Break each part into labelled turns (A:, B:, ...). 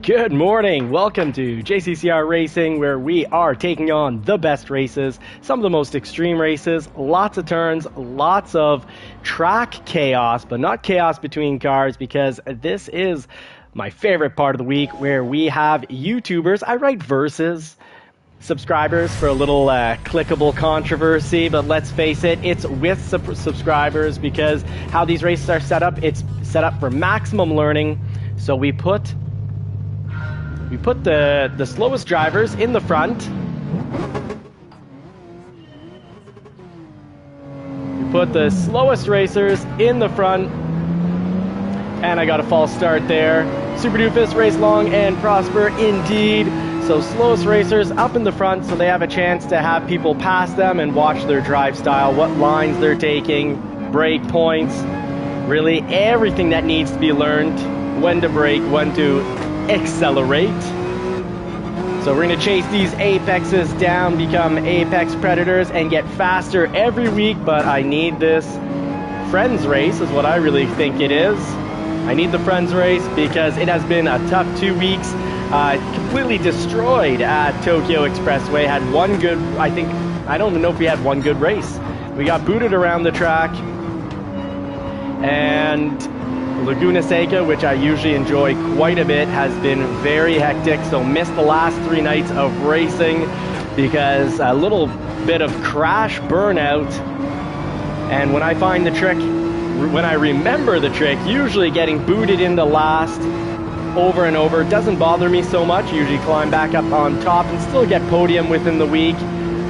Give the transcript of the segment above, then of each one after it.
A: Good morning. Welcome to JCCR Racing, where we are taking on the best races, some of the most extreme races, lots of turns, lots of track chaos, but not chaos between cars, because this is my favorite part of the week where we have YouTubers. I write verses, subscribers for a little clickable controversy, but let's face it, it's with subscribers, because how these races are set up, it's set up for maximum learning. So we put the slowest drivers in the front. We put the slowest racers in the front. And I got a false start there. Super Doofus, race long and prosper indeed. So slowest racers up in the front, so they have a chance to have people pass them and watch their drive style, what lines they're taking, brake points, really everything that needs to be learned, when to brake, when to accelerate. So we're going to chase these apexes down, become apex predators, and get faster every week, but I need this friends race is what I really think it is. I need the friends race because it has been a tough 2 weeks. Completely destroyed at Tokyo Expressway. Had one good, I don't even know if we had one good race. We got booted around the track. And Laguna Seca, which I usually enjoy quite a bit, has been very hectic. So missed the last 3 nights of racing because a little bit of crash burnout. And when I find the trick, when I remember the trick, usually getting booted in the last over and over doesn't bother me so much. Usually climb back up on top and still get podium within the week.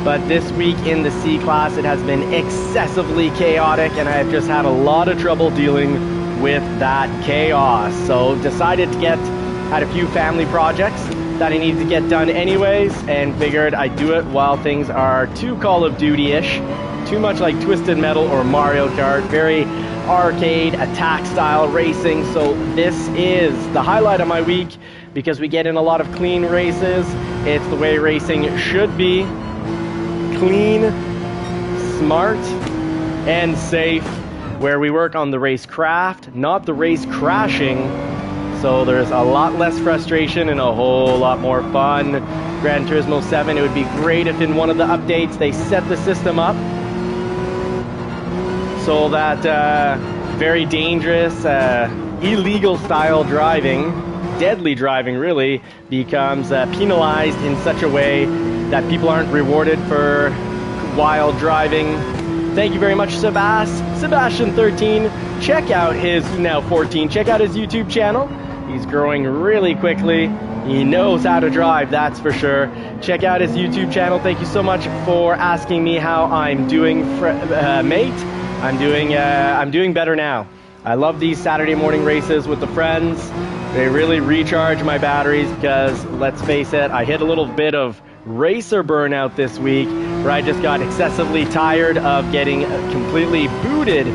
A: But this week in the C class, it has been excessively chaotic, and I have just had a lot of trouble dealing with that chaos. So decided to had a few family projects that I needed to get done anyways, and figured I'd do it while things are too Call of Duty-ish, too much like Twisted Metal or Mario Kart, very arcade attack style racing. So this is the highlight of my week because we get in a lot of clean races. It's the way racing should be. Clean, smart, and safe, where we work on the race craft, not the race crashing. So there's a lot less frustration and a whole lot more fun. Gran Turismo 7, it would be great if in one of the updates they set the system up so that very dangerous, illegal style driving, deadly driving really, becomes penalized in such a way that people aren't rewarded for wild driving. Thank you very much, Sebastian13. Check out his, now 14, check out his YouTube channel. He's growing really quickly. He knows how to drive, that's for sure. Check out his YouTube channel. Thank you so much for asking me how I'm doing, mate. I'm doing better now. I love these Saturday morning races with the friends. They really recharge my batteries because, let's face it, I hit a little bit of racer burnout this week where I just got excessively tired of getting completely booted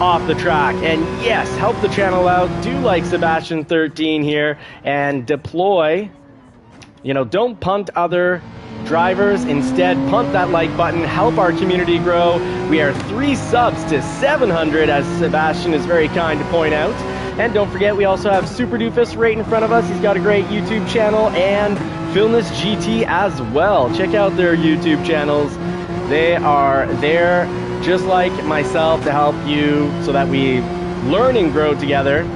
A: off the track. And yes, help the channel out. Do like Sebastian13 here and deploy. You know, don't punt other drivers. Instead, punt that like button. Help our community grow. We are 3 subs to 700, as Sebastian is very kind to point out. And don't forget, we also have Super Doofus right in front of us. He's got a great YouTube channel, and Filness GT as well. Check out their YouTube channels. They are there just like myself to help you so that we learn and grow together.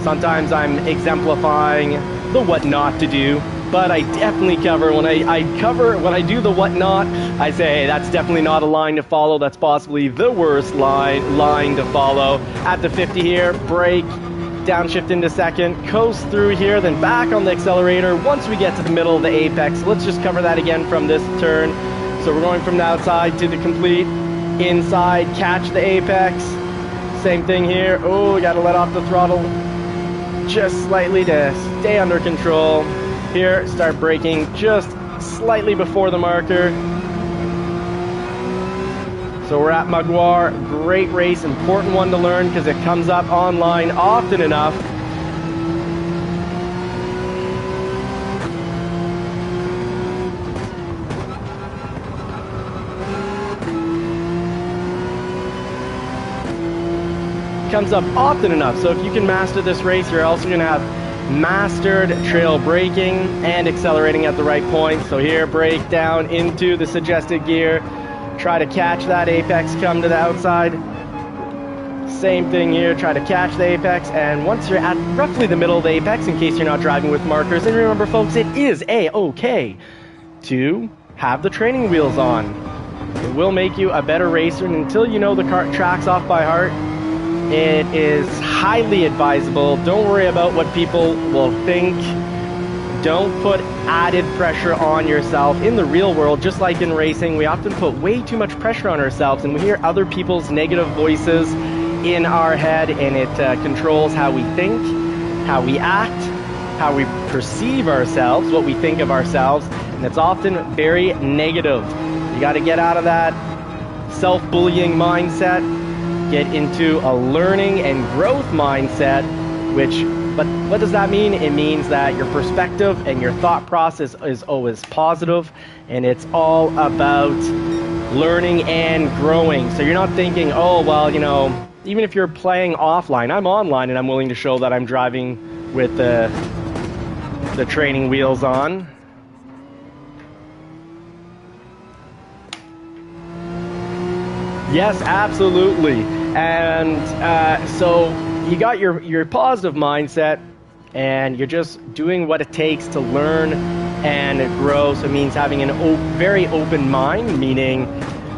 A: Sometimes I'm exemplifying the what not to do, but I definitely cover, when I do the what not, I say, hey, that's definitely not a line to follow. That's possibly the worst line to follow. At the 50 here, brake, downshift into second, coast through here, then back on the accelerator once we get to the middle of the apex. Let's just cover that again from this turn. So we're going from the outside to the complete inside, catch the apex. Same thing here. Oh, we gotta let off the throttle just slightly to stay under control. Here, start braking just slightly before the marker. So we're at Maguire, great race, important one to learn because it comes up online often enough. comes up often enough. So if you can master this race, you're also going to have mastered trail braking and accelerating at the right point. So here, brake down into the suggested gear. Try to catch that apex, come to the outside. Same thing here, try to catch the apex, and once you're at roughly the middle of the apex, in case you're not driving with markers, and remember folks, it is a-okay to have the training wheels on. It will make you a better racer, and until you know the tracks off by heart, it is highly advisable. Don't worry about what people will think. Don't put added pressure on yourself. In the real world, just like in racing, we often put way too much pressure on ourselves, and we hear other people's negative voices in our head, and it controls how we think, how we act, how we perceive ourselves, what we think of ourselves, and it's often very negative. You got to get out of that self-bullying mindset, get into a learning and growth mindset, but what does that mean? It means that your perspective and your thought process is always positive, and it's all about learning and growing. So you're not thinking, oh, well, you know, even if you're playing offline, I'm online and I'm willing to show that I'm driving with the training wheels on. Yes, absolutely. And so you got your positive mindset, and you're just doing what it takes to learn and grow. So it means having a very open mind, meaning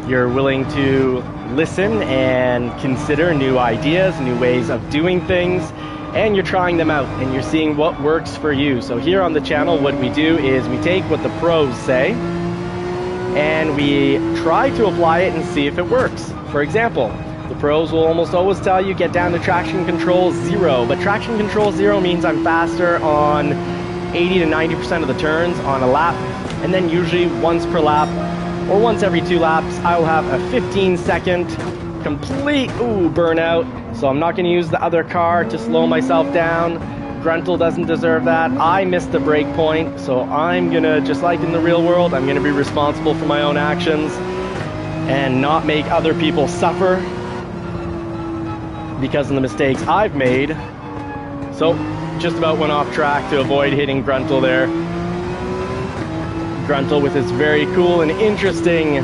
A: you're willing to listen and consider new ideas, new ways of doing things, and you're trying them out and you're seeing what works for you. So here on the channel, what we do is we take what the pros say and we try to apply it and see if it works. For example, the pros will almost always tell you get down to traction control 0, but traction control 0 means I'm faster on 80 to 90% of the turns on a lap, and then usually once per lap or once every 2 laps, I will have a 15-second complete burnout. So I'm not going to use the other car to slow myself down. Gruntle doesn't deserve that. I missed the break point, so I'm going to, just like in the real world, I'm going to be responsible for my own actions and not make other people suffer because of the mistakes I've made. So just about went off track to avoid hitting Gruntle there. Gruntle with his very cool and interesting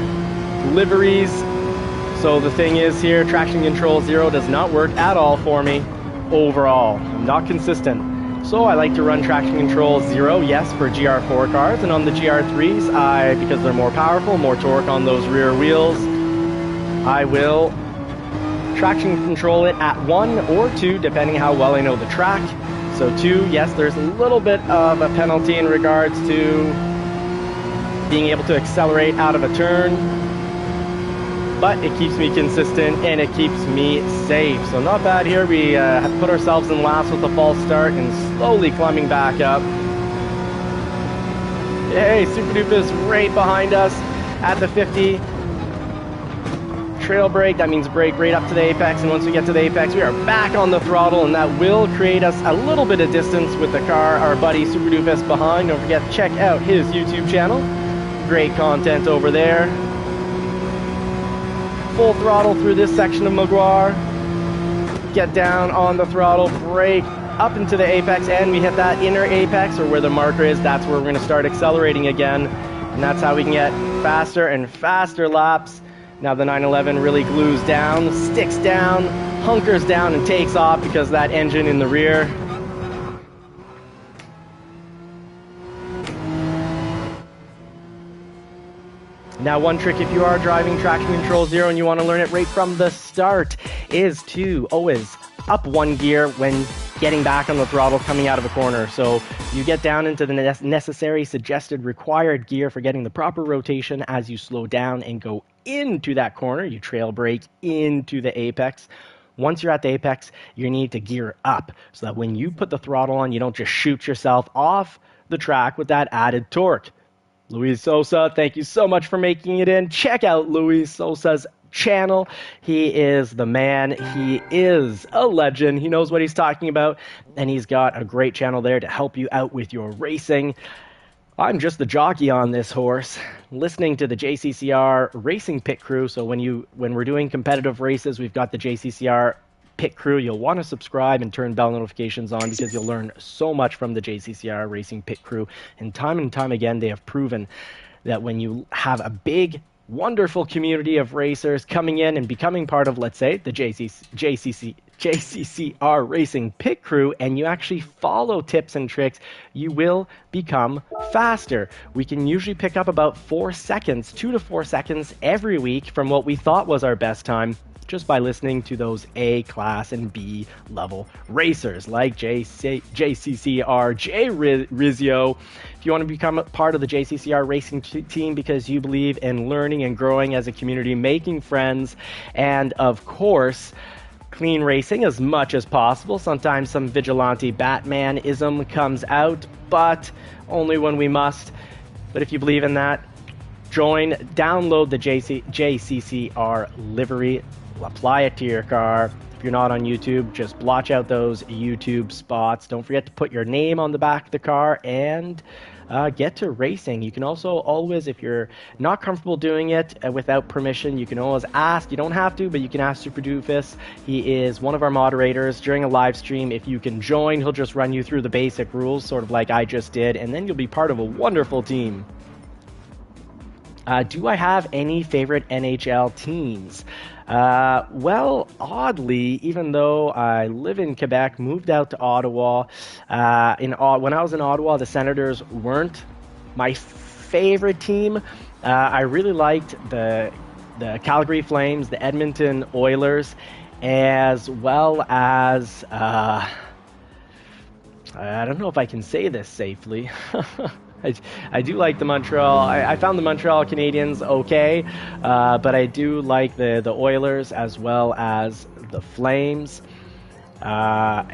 A: liveries. So the thing is here, traction control 0 does not work at all for me overall. I'm not consistent. So I like to run traction control 0, yes, for GR4 cars, and on the GR3s, because they're more powerful, more torque on those rear wheels, I will traction control it at 1 or 2, depending how well I know the track. So 2, yes, there's a little bit of a penalty in regards to being able to accelerate out of a turn, but it keeps me consistent and it keeps me safe. So not bad here. We have put ourselves in last with a false start and slowly climbing back up. Hey, Super Doofus right behind us at the 50. Trail brake, that means brake right up to the apex, and once we get to the apex, we are back on the throttle, and that will create us a little bit of distance with the car, our buddy Super Doofus behind. Don't forget to check out his YouTube channel. Great content over there. Full throttle through this section of Maguire. Get down on the throttle, brake up into the apex, and we hit that inner apex, or where the marker is. That's where we're going to start accelerating again, and that's how we can get faster and faster laps. Now the 911 really glues down, sticks down, hunkers down, and takes off because of that engine in the rear. Now one trick if you are driving traction control 0 and you want to learn it right from the start is to always up 1 gear when getting back on the throttle coming out of a corner. So you get down into the necessary, suggested, required gear for getting the proper rotation as you slow down and go into that corner. You trail brake into the apex. Once you're at the apex, you need to gear up so that when you put the throttle on, you don't just shoot yourself off the track with that added torque. Luis Sosa, thank you so much for making it in. Check out Luis Sosa's channel. He is the man. He is a legend. He knows what he's talking about, and he's got a great channel there to help you out with your racing. I'm just the jockey on this horse, listening to the JCCR racing pit crew. So when we're doing competitive races, we've got the JCCR pit crew. You'll want to subscribe and turn bell notifications on because you'll learn so much from the JCCR Racing pit crew. And time again, they have proven that when you have a big, wonderful community of racers coming in and becoming part of, let's say, the JCCR Racing pit crew, and you actually follow tips and tricks, you will become faster. We can usually pick up about 4 seconds, 2 to 4 seconds every week from what we thought was our best time, just by listening to those A class and B level racers like JCCR, Jay Rizio. If you want to become a part of the JCCR racing team because you believe in learning and growing as a community, making friends, and of course, clean racing as much as possible. Sometimes some vigilante Batmanism comes out, but only when we must. But if you believe in that, download the JCCR livery, apply it to your car. If you're not on YouTube, just blotch out those YouTube spots. Don't forget to put your name on the back of the car and get to racing. You can also always, if you're not comfortable doing it without permission, you can always ask. You don't have to, but you can ask Super Doofus. He is one of our moderators during a live stream. If you can join, he'll just run you through the basic rules, sort of like I just did, and then you'll be part of a wonderful team. Do I have any favorite NHL teams? Well, oddly, even though I live in Quebec, moved out to Ottawa, when I was in Ottawa, the Senators weren't my favorite team. I really liked the Calgary Flames, the Edmonton Oilers, as well as, I don't know if I can say this safely. I do like the Montreal. I found the Montreal Canadiens okay, but I do like the Oilers as well as the Flames. Yeah,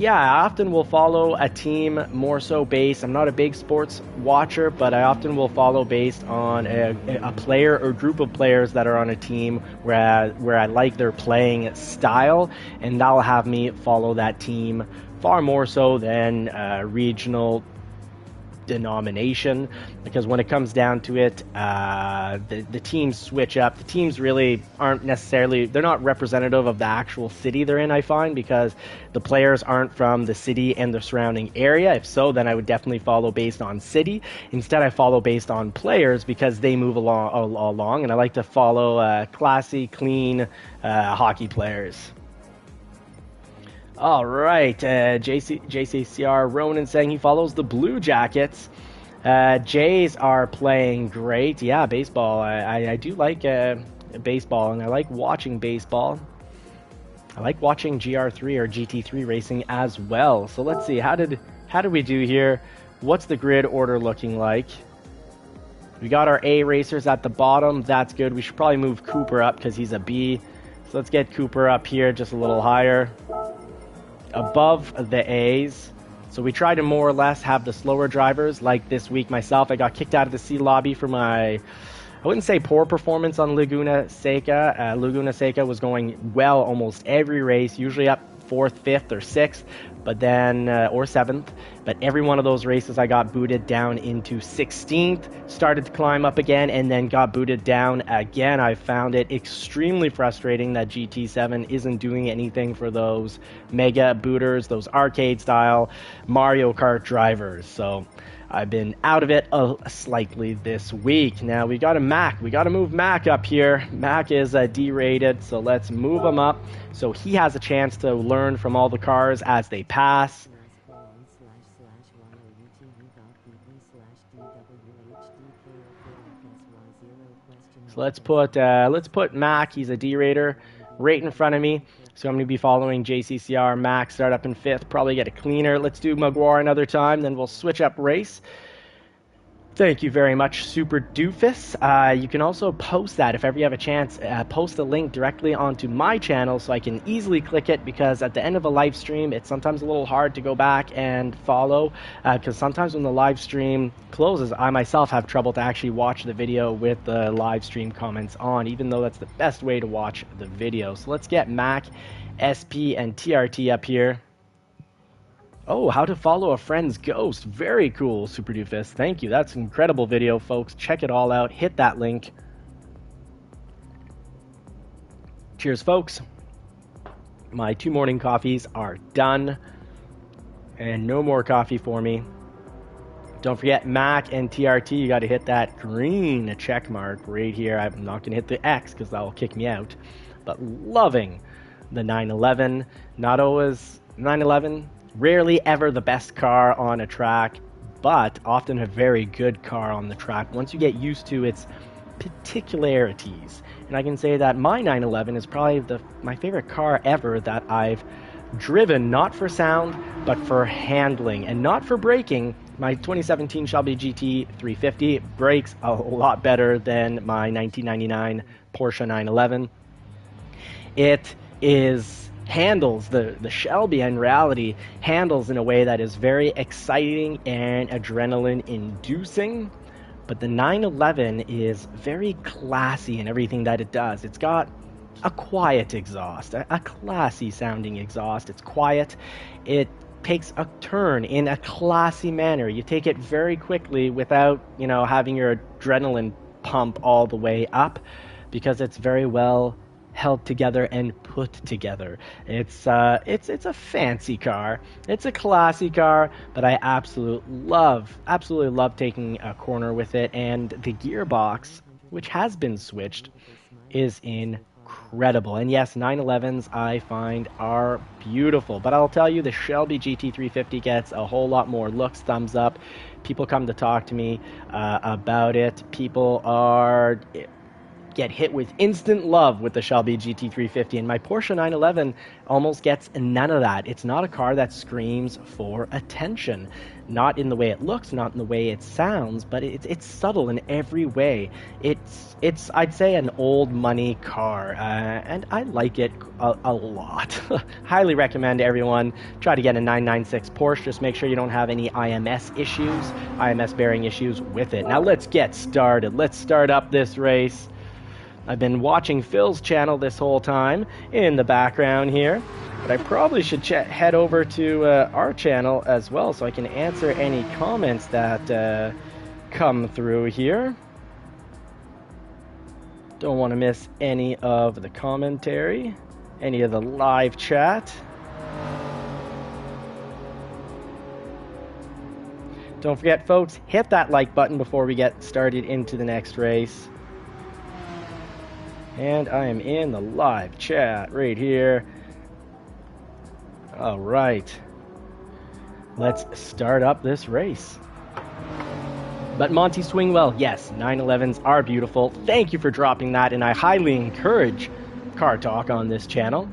A: I often will follow a team more so based. I'm not a big sports watcher, but I often will follow based on a player or group of players that are on a team where I like their playing style, and that'll have me follow that team far more so than regional denomination, because when it comes down to it, the teams switch up. The teams really aren't necessarily, they're not representative of the actual city they're in, I find, because the players aren't from the city and the surrounding area. If so, then I would definitely follow based on city. Instead, I follow based on players because they move along, and I like to follow classy, clean hockey players. All right, JCCR Ronan saying he follows the Blue Jackets. Jays are playing great. Yeah, baseball. I do like baseball, and I like watching baseball. I like watching GR3 or GT3 racing as well. So let's see, how did we do here? What's the grid order looking like? We got our A racers at the bottom. That's good. We should probably move Cooper up because he's a B. So let's get Cooper up here just a little higher, above the A's. So we try to more or less have the slower drivers. Like this week myself, I got kicked out of the C lobby for my, I wouldn't say poor performance on Laguna Seca. Laguna Seca was going well almost every race, usually up 4th, 5th, or 6th, but then or 7th. But every one of those races I got booted down into 16th, started to climb up again, and then got booted down again. I found it extremely frustrating that GT7 isn't doing anything for those mega booters, those arcade style Mario Kart drivers. So I've been out of it slightly this week. Now we got a Mac. We got to move Mac up here. Mac is D-rated, so let's move him up so he has a chance to learn from all the cars as they pass. So let's put Mac. He's a D-rater right in front of me. So I'm going to be following JCCR, Max, start up in 5th, probably get a cleaner. Let's do Maguire another time, then we'll switch up race. Thank you very much, Super Doofus. You can also post that if ever you have a chance. Post the link directly onto my channel so I can easily click it, because at the end of a live stream, it's sometimes a little hard to go back and follow, because sometimes when the live stream closes, I myself have trouble to actually watch the video with the live stream comments on, even though that's the best way to watch the video. So let's get Mac, SP, and TRT up here. Oh, how to follow a friend's ghost. Very cool, Super Doofus. Thank you. That's an incredible video, folks. Check it all out. Hit that link. Cheers, folks. My 2 morning coffees are done, and no more coffee for me. Don't forget Mac and TRT, you got to hit that green check mark right here. I'm not going to hit the X because that will kick me out. But loving the 911. Not always 911, rarely ever the best car on a track, but often a very good car on the track once you get used to its particularities. And I can say that my 911 is probably my favorite car ever that I've driven, not for sound, but for handling and not for braking. My 2017 Shelby GT 350 brakes a lot better than my 1999 Porsche 911. It handles, the Shelby in reality handles in a way that is very exciting and adrenaline inducing. But the 911 is very classy in everything that it does. It's got a quiet exhaust, a classy sounding exhaust. It's quiet. It takes a turn in a classy manner. You take it very quickly without, having your adrenaline pump all the way up, because it's very well held together and put together. It's a fancy car. It's a classy car, but I absolutely love taking a corner with it. And the gearbox, which has been switched, is incredible. And yes, 911s I find are beautiful, but I'll tell you, the Shelby GT350 gets a whole lot more looks, thumbs up. People come to talk to me about it. People get hit with instant love with the Shelby GT350, and my Porsche 911 almost gets none of that. It's not a car that screams for attention, not in the way it looks, not in the way it sounds, but it's subtle in every way. It's I'd say an old money car, and I like it a lot. Highly recommend everyone try to get a 996 Porsche. Just make sure you don't have any IMS bearing issues with it. Now let's get started. Let's start up this race. I've been watching Phil's channel this whole time in the background here, but I probably should head over to our channel as well so I can answer any comments that come through here. Don't want to miss any of the commentary, any of the live chat. Don't forget, folks, hit that like button before we get started into the next race. And I am in the live chat right here. All right. Let's start up this race. But Monty Swingwell, yes, 911s are beautiful. Thank you for dropping that, and I highly encourage car talk on this channel.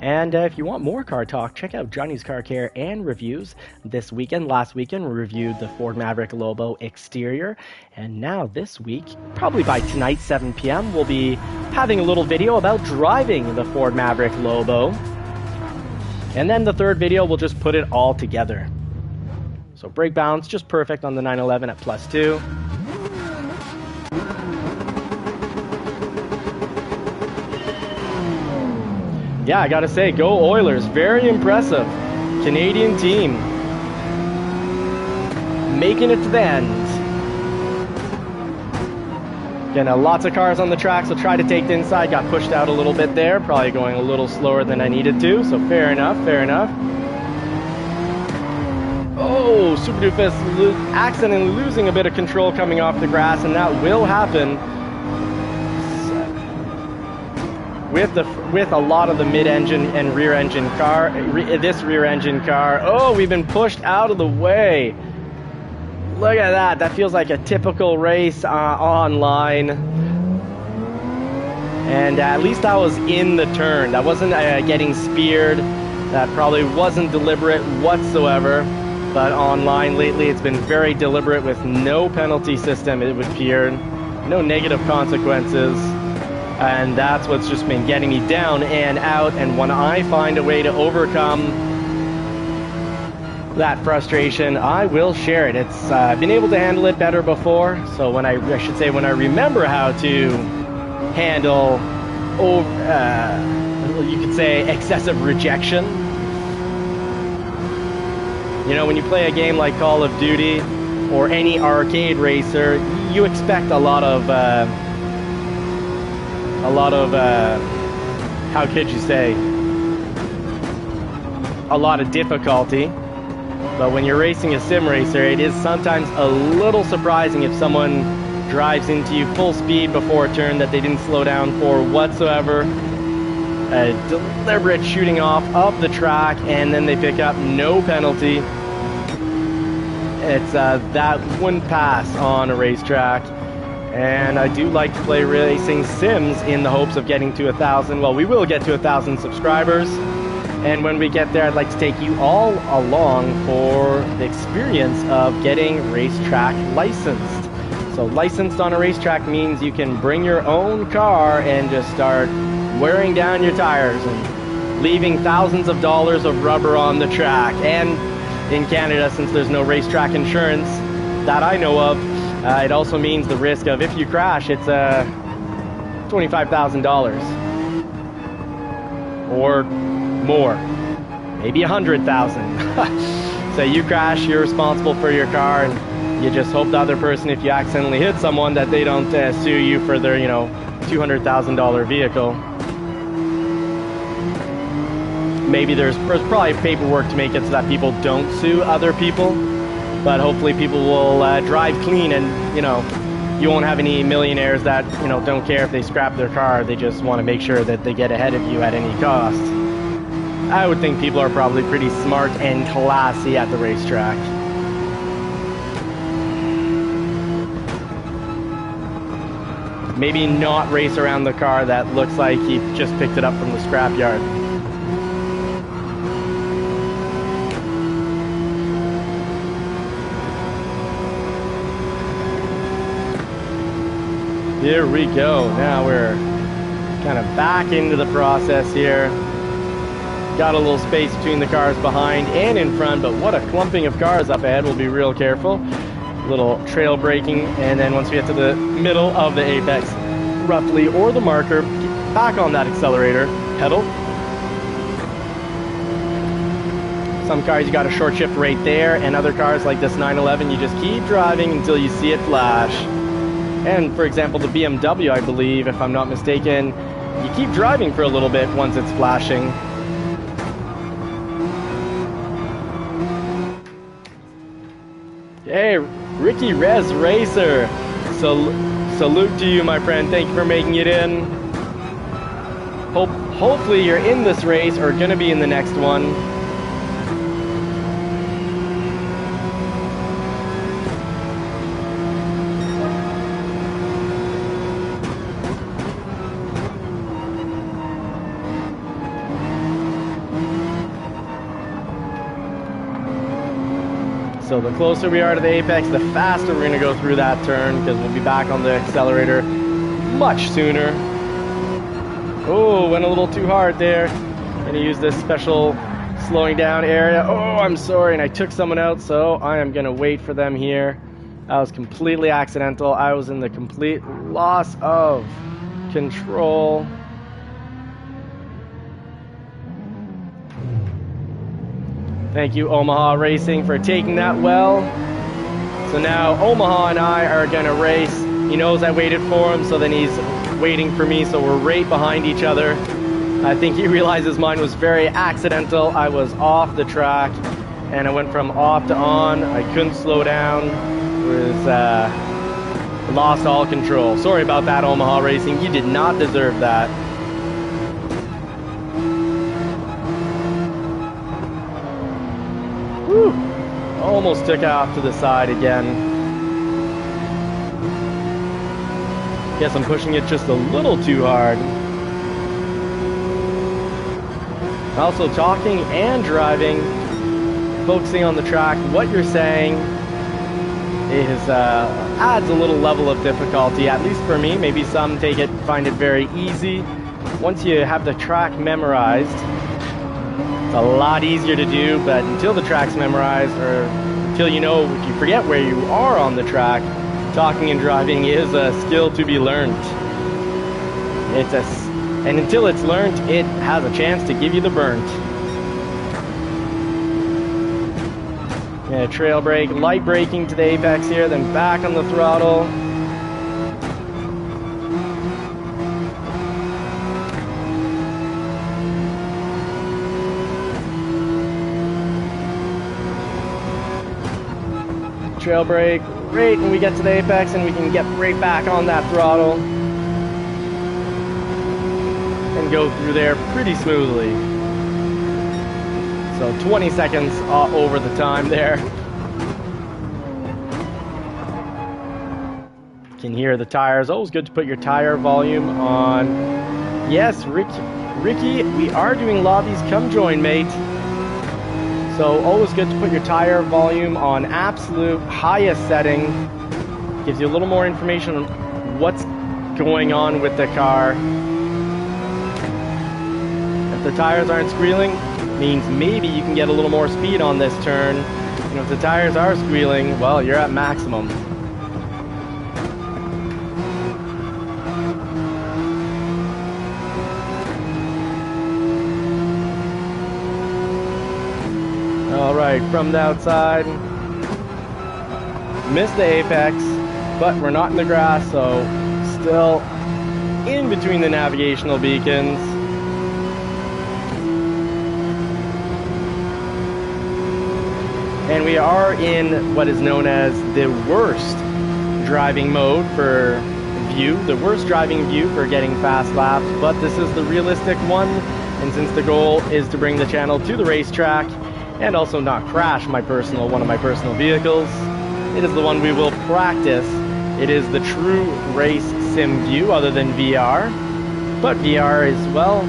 A: And if you want more car talk, check out Johnny's Car Care and Reviews. Last weekend, we reviewed the Ford Maverick Lobo exterior. And now this week, probably by tonight, 7 p.m., we'll be having a little video about driving the Ford Maverick Lobo. And then the third video, we'll just put it all together. So brake balance, just perfect on the 911 at +2. Yeah, I gotta say, go Oilers. Very impressive. Canadian team. Making it to the end. Again, lots of cars on the track, so try to take the inside. Got pushed out a little bit there. Probably going a little slower than I needed to, so fair enough, fair enough. Oh, Super Doofus accidentally losing a bit of control coming off the grass, and that will happen with a lot of the mid-engine and rear-engine car. This rear-engine car. Oh, we've been pushed out of the way. Look at that. That feels like a typical race online. And at least I was in the turn. That wasn't getting speared. That probably wasn't deliberate whatsoever. But online lately, it's been very deliberate with no penalty system, it would appear. No negative consequences. And that's what's just been getting me down and out. And when I find a way to overcome that frustration, I will share it. I've been able to handle it better before. So when I remember how to handle, you could say, excessive rejection. You know, when you play a game like Call of Duty or any arcade racer, you expect a lot of how could you say, a lot of difficulty. But when you're racing a sim racer, it is sometimes a little surprising if someone drives into you full speed before a turn that they didn't slow down for whatsoever. A deliberate shooting off of the track, and then they pick up no penalty. It's that wouldn't pass on a racetrack. And I do like to play racing sims in the hopes of getting to 1,000. Well, we will get to 1,000 subscribers. And when we get there, I'd like to take you all along for the experience of getting racetrack licensed. So licensed on a racetrack means you can bring your own car and just start wearing down your tires and leaving thousands of dollars of rubber on the track. And in Canada, since there's no racetrack insurance that I know of, it also means the risk of if you crash, it's $25,000 or more, maybe 100,000. So you crash, you're responsible for your car, and you just hope the other person, if you accidentally hit someone, that they don't sue you for their, $200,000 vehicle. Maybe there's probably paperwork to make it so that people don't sue other people, but hopefully people will drive clean, and you won't have any millionaires that don't care if they scrap their car. They just want to make sure that they get ahead of you at any cost. I would think people are probably pretty smart and classy at the racetrack. Maybe not race around the car that looks like he just picked it up from the scrapyard. Here we go. Now we're kind of back into the process here. Got a little space between the cars behind and in front, but what a clumping of cars up ahead. We'll be real careful. Little trail braking, and then once we get to the middle of the apex, roughly, or the marker, back on that accelerator pedal. Some cars you got a short shift right there, and other cars like this 911, you just keep driving until you see it flash. And for example, the BMW, I believe, if I'm not mistaken, you keep driving for a little bit once it's flashing. Hey, Ricky Rez Racer, salute to you, my friend. Thank you for making it in. Hopefully you're in this race or gonna be in the next one. So the closer we are to the apex, the faster we're going to go through that turn, because we'll be back on the accelerator much sooner. Oh, went a little too hard there. Going to use this special slowing down area. Oh, I'm sorry, and I took someone out, so I am going to wait for them here. That was completely accidental. I was in the complete loss of control. Thank you, Omaha Racing, for taking that well. So now Omaha and I are going to race. He knows I waited for him, so then he's waiting for me, so we're right behind each other. I think he realizes mine was very accidental. I was off the track, and I went from off to on. I couldn't slow down. It was, lost all control. Sorry about that, Omaha Racing. You did not deserve that. Whew. Almost took off to the side again. Guess I'm pushing it just a little too hard. Also talking and driving, focusing on the track, what you're saying is adds a little level of difficulty, at least for me. Maybe some find it very easy. Once you have the track memorized, it's a lot easier to do, but until the track's memorized, or until if you forget where you are on the track, talking and driving is a skill to be learned. And until it's learned, it has a chance to give you the burnt. Yeah, trail brake, light braking to the apex here, then back on the throttle. trail brake right when we get to the apex, and we can get right back on that throttle and go through there pretty smoothly. So 20 seconds over the time there. You can hear the tires. Always good to put your tire volume on. Yes, Ricky, we are doing lobbies. Come join, mate. So always good to put your tire volume on absolute highest setting. Gives you a little more information on what's going on with the car. If the tires aren't squealing, means maybe you can get a little more speed on this turn. And if the tires are squealing, well, you're at maximum. All right, from the outside, missed the apex, but we're not in the grass, so still in between the navigational beacons. And we are in what is known as the worst driving mode for view, the worst driving view for getting fast laps, but this is the realistic one. And since the goal is to bring the channel to the racetrack and also not crash one of my personal vehicles, it is the one we will practice. It is the true race sim view other than VR, but VR is, well,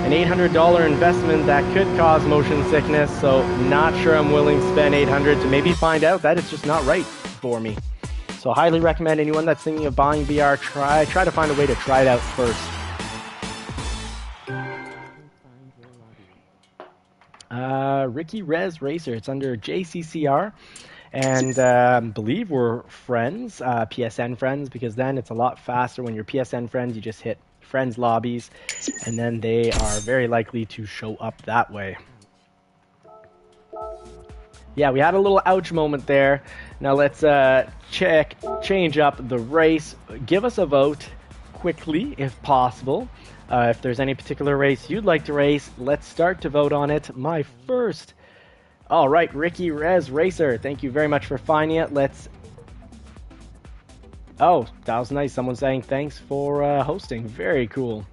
A: an $800 investment that could cause motion sickness, so not sure I'm willing to spend $800 to maybe find out that it's just not right for me. So highly recommend anyone that's thinking of buying VR, try to find a way to try it out first. Ricky Rez Racer, it's under JCCR, and I believe we're friends, PSN friends, because then it's a lot faster when you're PSN friends. You just hit friends lobbies, and then they are very likely to show up that way. Yeah, we had a little ouch moment there. Now let's change up the race. Give us a vote quickly if possible. If there's any particular race you'd like to race, let's start to vote on it. My first. All right, Ricky Rez Racer, thank you very much for finding it. Let's. Oh, that was nice. Someone saying thanks for hosting. Very cool.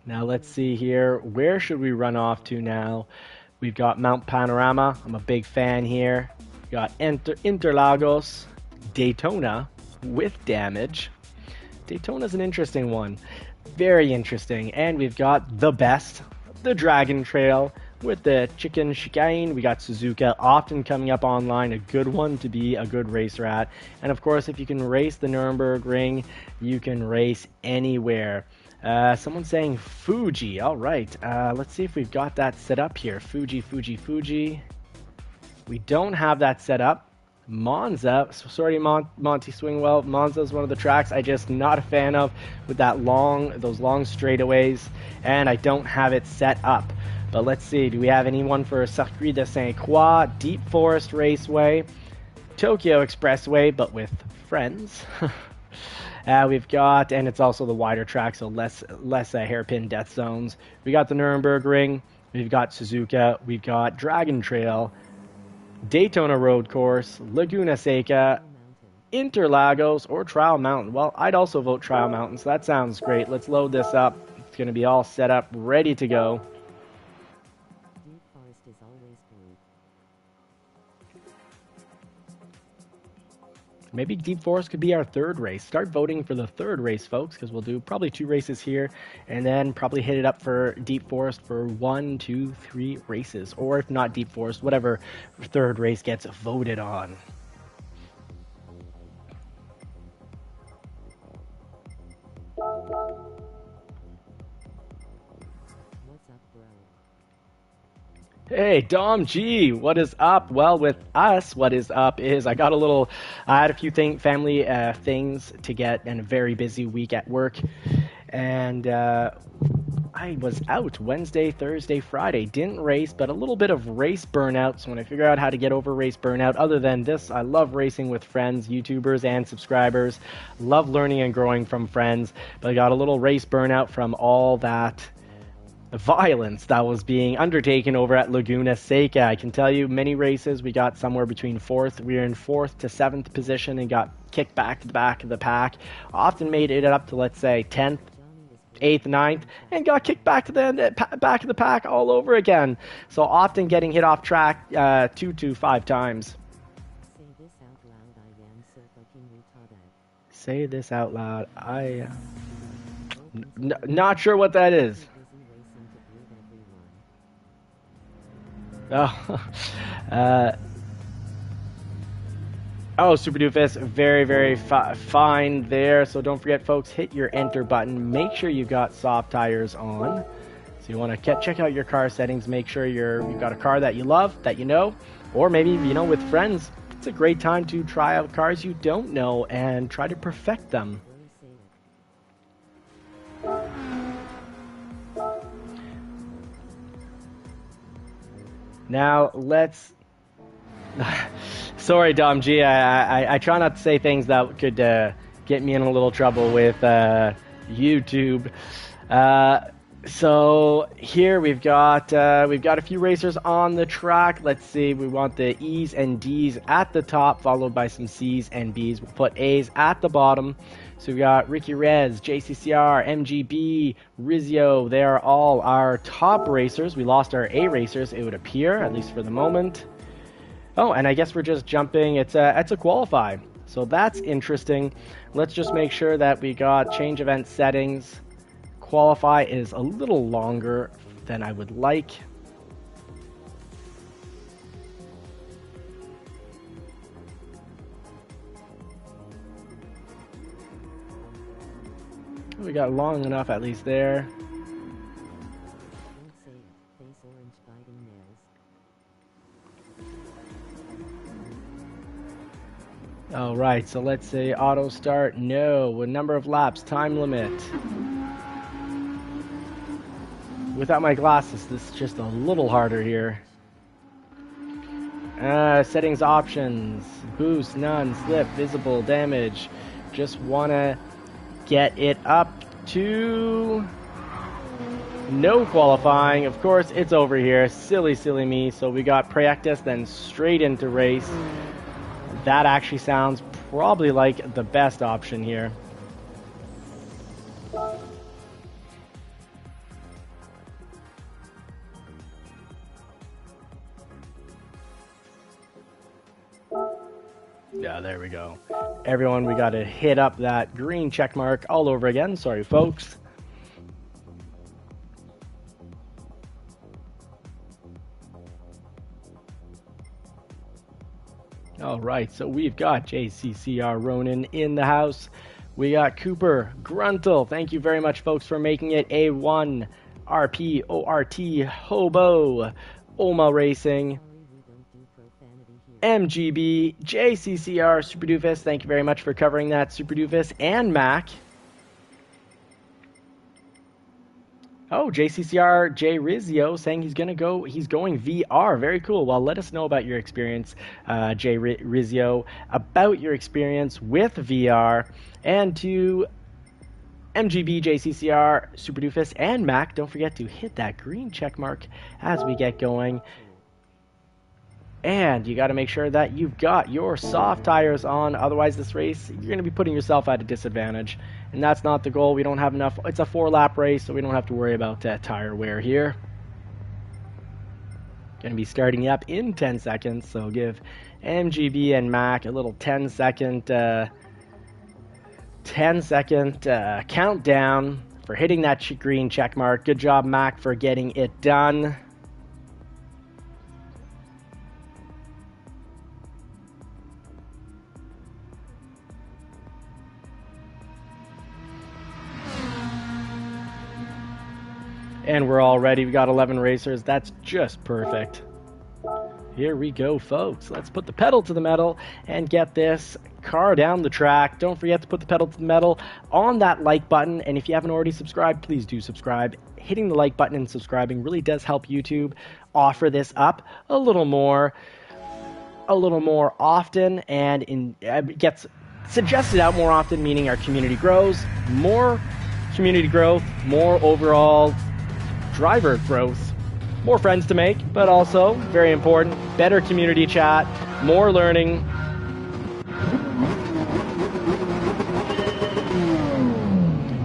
A: Now let's see here. Where should we run off to now? We've got Mount Panorama. I'm a big fan here. We've got Interlagos, Daytona with damage. Daytona's an interesting one. Very interesting. And we've got the best, the Dragon Trail with the Chicken Chicane. We got Suzuka often coming up online, a good one to be a good racer at. And of course, if you can race the Nürburgring, you can race anywhere. Someone's saying Fuji. All right, let's see if we've got that set up here. Fuji. We don't have that set up. Monza, sorry Monty Swingwell, Monza is one of the tracks I just not a fan of with those long straightaways, and I don't have it set up. But let's see, do we have anyone for Circuit de Saint-Croix, Deep Forest Raceway, Tokyo Expressway, but with friends. We've got, and it's also the wider track, so less hairpin death zones. We got the Nürburgring, we've got Suzuka, we've got Dragon Trail, Daytona Road Course, Laguna Seca, Interlagos, or Trial Mountain. Well, I'd also vote Trial Mountain, so that sounds great. Let's load this up. It's going to be all set up, ready to go. Maybe Deep Forest could be our third race. Start voting for the third race, folks, because we'll do probably 2 races here, and then probably hit it up for Deep Forest for 1, 2, 3 races. Or if not Deep Forest, whatever third race gets voted on. Hey, Dom G, what is up? Well, with us, what is up is I had a few family things to get and a very busy week at work. And I was out Wednesday, Thursday, Friday. Didn't race, but a little bit of race burnout. So when I figure out how to get over race burnout, other than this, I love racing with friends, YouTubers, and subscribers. Love learning and growing from friends. But I got a little race burnout from all that violence that was being undertaken over at Laguna Seca. I can tell you many races we got somewhere between fourth. We were in 4th to 7th position and got kicked back to the back of the pack. Often made it up to, let's say, 10th, 8th, 9th, and got kicked back to the back of the pack all over again. So often getting hit off track 2 to 5 times. Say this out loud. I not sure what that is. Oh, oh, Super Doofus, very, very fine there. So don't forget, folks, hit your enter button. Make sure you've got soft tires on. So you want to check out your car settings. Make sure you've got a car that you love, that you know, or maybe, you know, with friends. It's a great time to try out cars you don't know and try to perfect them. Now, let's... Sorry, Dom G. I try not to say things that could get me in a little trouble with YouTube. So here we've got a few racers on the track. Let's see. We want the E's and D's at the top, followed by some C's and B's. We'll put A's at the bottom. So we got Ricky Rez, JCCR, MGB, Rizio. They are all our top racers. We lost our A racers, it would appear, at least for the moment. Oh, and I guess we're just jumping. It's a qualify. So that's interesting. Let's just make sure that we got change event settings. Qualify is a little longer than I would like. We got long enough at least there. All right, so let's say auto start, no. A number of laps, time limit. Without my glasses, this is just a little harder here. Settings options, boost, none, slip, visible, damage. Just wanna get it up to no qualifying. Of course, it's over here. Silly me. So we got practice, then straight into race. That actually sounds probably like the best option here. Yeah, there we go. Everyone, we got to hit up that green check mark all over again. Sorry, folks. All right, so we've got JCCR Ronan in the house. We got Cooper Gruntle. Thank you very much, folks, for making it A1 RPORT Hobo Oma Racing. MGB, JCCR, Super Doofus, thank you very much for covering that, Super Doofus, and Mac. Oh, JCCR, J Rizio, saying he's going VR. Very cool. Well, let us know about your experience, J Rizio, about your experience with VR. And to MGB, JCCR, Super Doofus, and Mac, don't forget to hit that green check mark as we get going. And you got to make sure that you've got your soft tires on. Otherwise, this race, you're going to be putting yourself at a disadvantage. And that's not the goal. We don't have enough. It's a 4-lap race, so we don't have to worry about tire wear here. Going to be starting up in 10 seconds. So give MGB and Mac a little 10-second countdown for hitting that green check mark. Good job, Mac, for getting it done. And we're all ready. We got 11 racers. That's just perfect. Here we go, folks. Let's put the pedal to the metal and get this car down the track. Don't forget to put the pedal to the metal on that like button. And if you haven't already subscribed, please do subscribe. Hitting the like button and subscribing really does help YouTube offer this up a little more often, and it gets suggested out more often, meaning our community grows. More community growth, more overall driver growth. More friends to make, but also, very important, better community chat, more learning.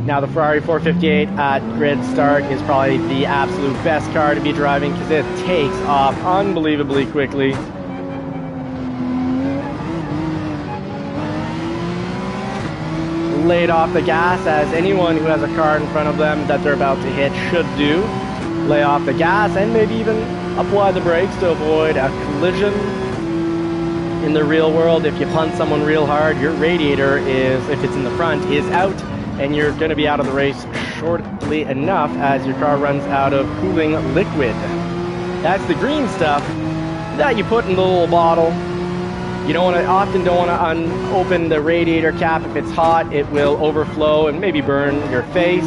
A: Now the Ferrari 458 at grid start is probably the absolute best car to be driving because it takes off unbelievably quickly. Laid off the gas, as anyone who has a car in front of them that they're about to hit should do. Lay off the gas and maybe even apply the brakes to avoid a collision. In the real world, if you punt someone real hard, your radiator is, if it's in the front, is out, and you're going to be out of the race shortly enough as your car runs out of cooling liquid. That's the green stuff that you put in the little bottle. You often don't want to open the radiator cap. If it's hot, it will overflow and maybe burn your face.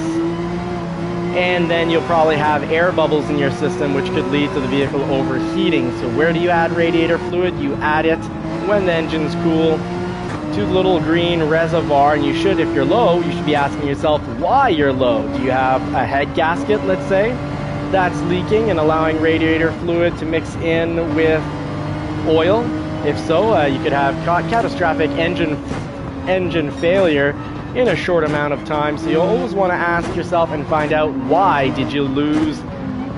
A: And then you'll probably have air bubbles in your system, which could lead to the vehicle overheating. So where do you add radiator fluid? You add it when the engine's cool to the little green reservoir. And you should, if you're low, you should be asking yourself why you're low. Do you have a head gasket, let's say, that's leaking and allowing radiator fluid to mix in with oil? If so, you could have catastrophic engine failure in a short amount of time. So you'll always want to ask yourself and find out, why did you lose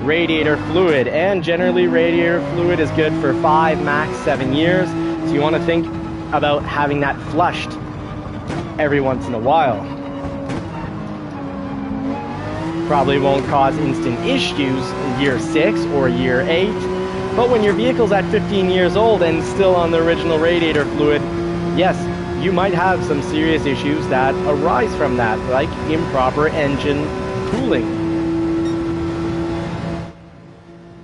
A: radiator fluid? And generally radiator fluid is good for 5, max 7 years. So you want to think about having that flushed every once in a while. Probably won't cause instant issues in year 6 or year 8. But when your vehicle's at 15 years old and still on the original radiator fluid, yes, you might have some serious issues that arise from that, like improper engine cooling.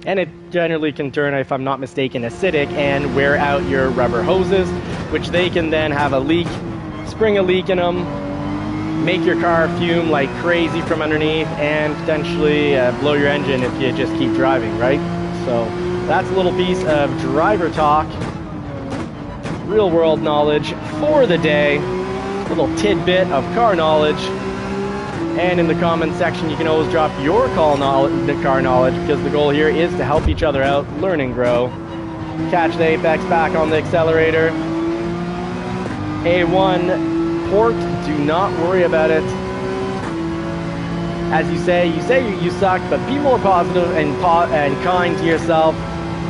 A: And it generally can turn, if I'm not mistaken, acidic and wear out your rubber hoses, which they can then have a leak, spring a leak in them, make your car fume like crazy from underneath, and potentially blow your engine if you just keep driving, right? So that's a little piece of driver talk. Real world knowledge for the day, a little tidbit of car knowledge. And in the comment section you can always drop your car knowledge, because the goal here is to help each other out, learn and grow. Catch the apex back on the accelerator. A1 port, do not worry about it. As you say you suck, but be more positive and kind to yourself.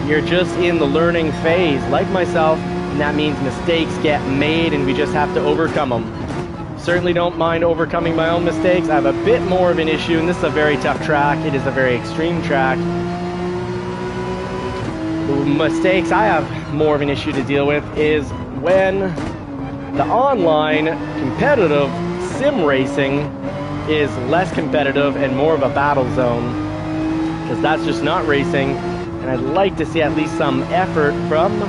A: You're just in the learning phase, like myself. And that means mistakes get made and we just have to overcome them. Certainly don't mind overcoming my own mistakes. I have a bit more of an issue, and this is a very tough track. It is a very extreme track. The mistakes I have more of an issue to deal with is when the online competitive sim racing is less competitive and more of a battle zone. Because that's just not racing. And I'd like to see at least some effort from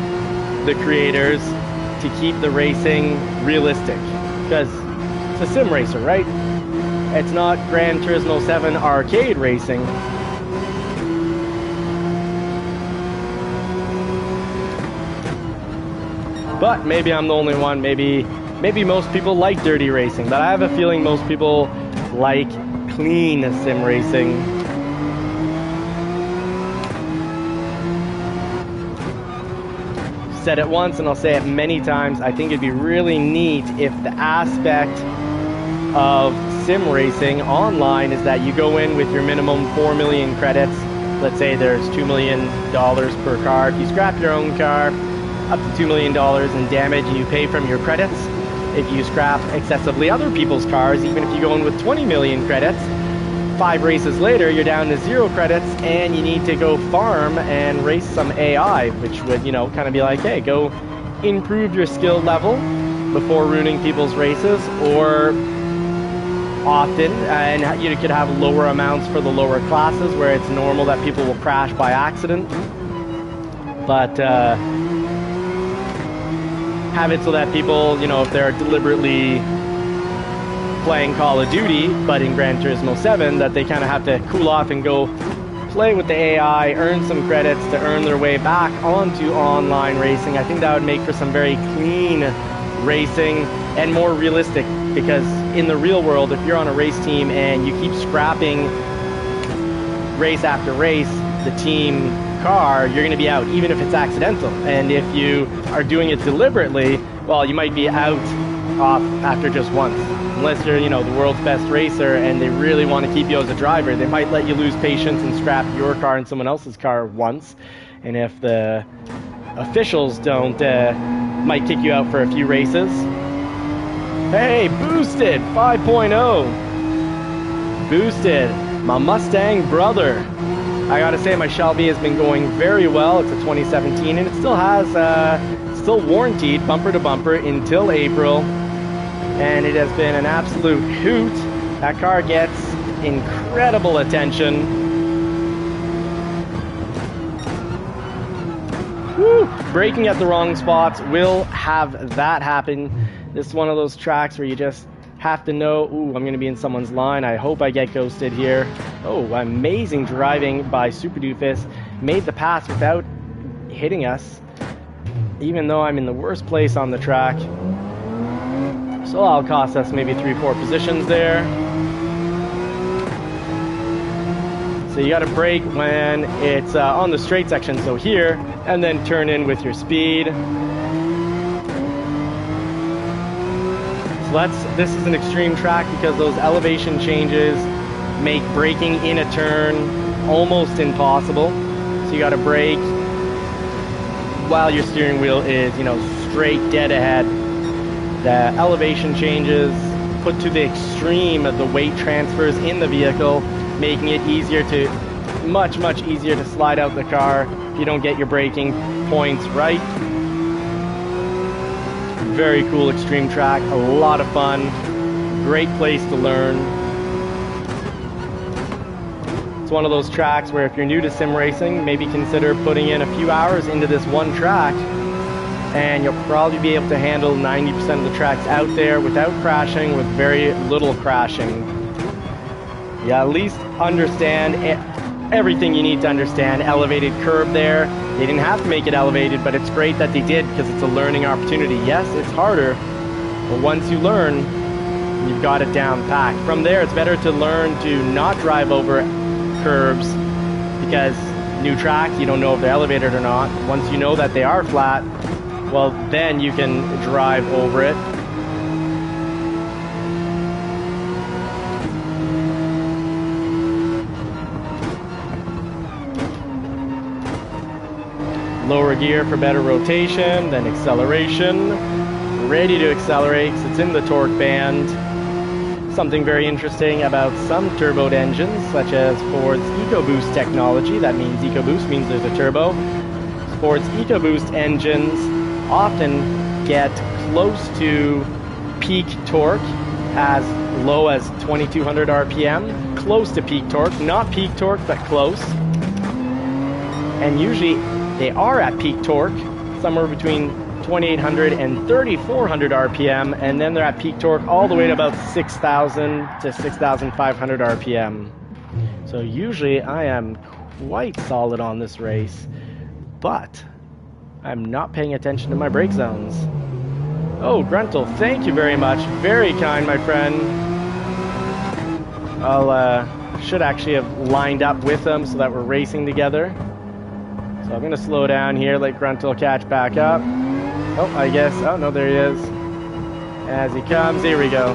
A: the creators to keep the racing realistic, because it's a sim racer, right? It's not Gran Turismo 7 arcade racing. But maybe I'm the only one. Maybe most people like dirty racing, but I have a feeling most people like clean sim racing. Said it once and I'll say it many times. I think it'd be really neat if the aspect of sim racing online is that you go in with your minimum 4 million credits. Let's say there's $2 million per car. If you scrap your own car, up to $2 million in damage, and you pay from your credits. If you scrap excessively other people's cars, even if you go in with 20 million credits, 5 races later, you're down to 0 credits, and you need to go farm and race some AI, which would, kind of be like, hey, go improve your skill level before ruining people's races, or often, and you could have lower amounts for the lower classes where it's normal that people will crash by accident. But have it so that people, if they're deliberately playing Call of Duty, but in Gran Turismo 7, that they kind of have to cool off and go play with the AI, earn some credits to earn their way back onto online racing. I think that would make for some very clean racing and more realistic, because in the real world, if you're on a race team and you keep scrapping race after race, the team car, you're going to be out, even if it's accidental. And if you are doing it deliberately, well, you might be out off after just once. Unless you're, the world's best racer and they really want to keep you as a driver, they might let you lose patience and scrap your car and someone else's car once. And if the officials don't, might kick you out for a few races. Hey, Boosted 5.0. Boosted, my Mustang brother. I gotta say, my Shelby has been going very well. It's a 2017 and it still has, still warranted bumper to bumper until April. And it has been an absolute hoot. That car gets incredible attention. Woo! Braking at the wrong spots will have that happen. This is one of those tracks where you just have to know, ooh, I'm going to be in someone's line. I hope I get ghosted here. Oh, amazing driving by Super Doofus. Made the pass without hitting us, even though I'm in the worst place on the track. So that'll cost us maybe 3-4 positions there. So you got to brake when it's on the straight section, so here, and then turn in with your speed. So this is an extreme track because those elevation changes make braking in a turn almost impossible. So you got to brake while your steering wheel is, straight dead ahead. The elevation changes put to the extreme of the weight transfers in the vehicle, making it much easier to slide out the car if you don't get your braking points right. Very cool extreme track, a lot of fun, great place to learn. It's one of those tracks where if you're new to sim racing, maybe consider putting in a few hours into this one track and you'll probably be able to handle 90% of the tracks out there without crashing, with very little crashing. Yeah, at least understand everything you need to understand. Elevated curb there. They didn't have to make it elevated, but it's great that they did because it's a learning opportunity. Yes, it's harder, but once you learn, you've got it down packed. From there, it's better to learn to not drive over curbs because new track, you don't know if they're elevated or not. Once you know that they are flat, well, then you can drive over it. Lower gear for better rotation, then acceleration. Ready to accelerate because it's in the torque band. Something very interesting about some turboed engines, such as Ford's EcoBoost technology. That means EcoBoost means there's a turbo. Ford's EcoBoost engines often get close to peak torque, as low as 2200 RPM. Close to peak torque, not peak torque, but close. And usually they are at peak torque, somewhere between 2800 and 3400 RPM, and then they're at peak torque all the way to about 6000 to 6500 RPM. So usually I am quite solid on this race, but I'm not paying attention to my brake zones. Oh, Gruntle, thank you very much. Very kind, my friend. I'll should actually have lined up with them so that we're racing together. So I'm going to slow down here, let Gruntle catch back up. Oh, I guess. Oh, no, there he is. As he comes, here we go.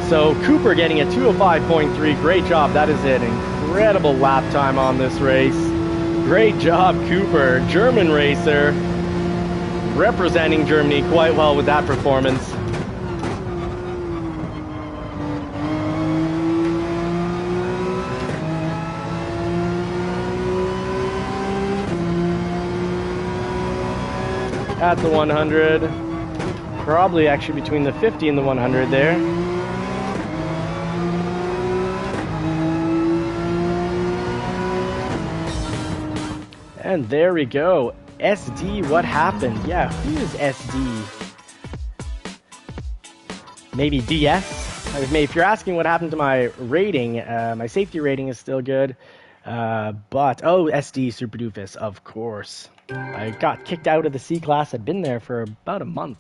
A: So Cooper getting a 205.3. Great job. That is an incredible lap time on this race. Great job, Cooper. German racer. Representing Germany quite well with that performance. At the 100, probably actually between the 50 and the 100 there. And there we go. SD, what happened? Yeah, who is SD? Maybe DS? If you're asking what happened to my rating, my safety rating is still good. But, oh, SD Super Doofus, of course. I got kicked out of the C class. I'd been there for about a month.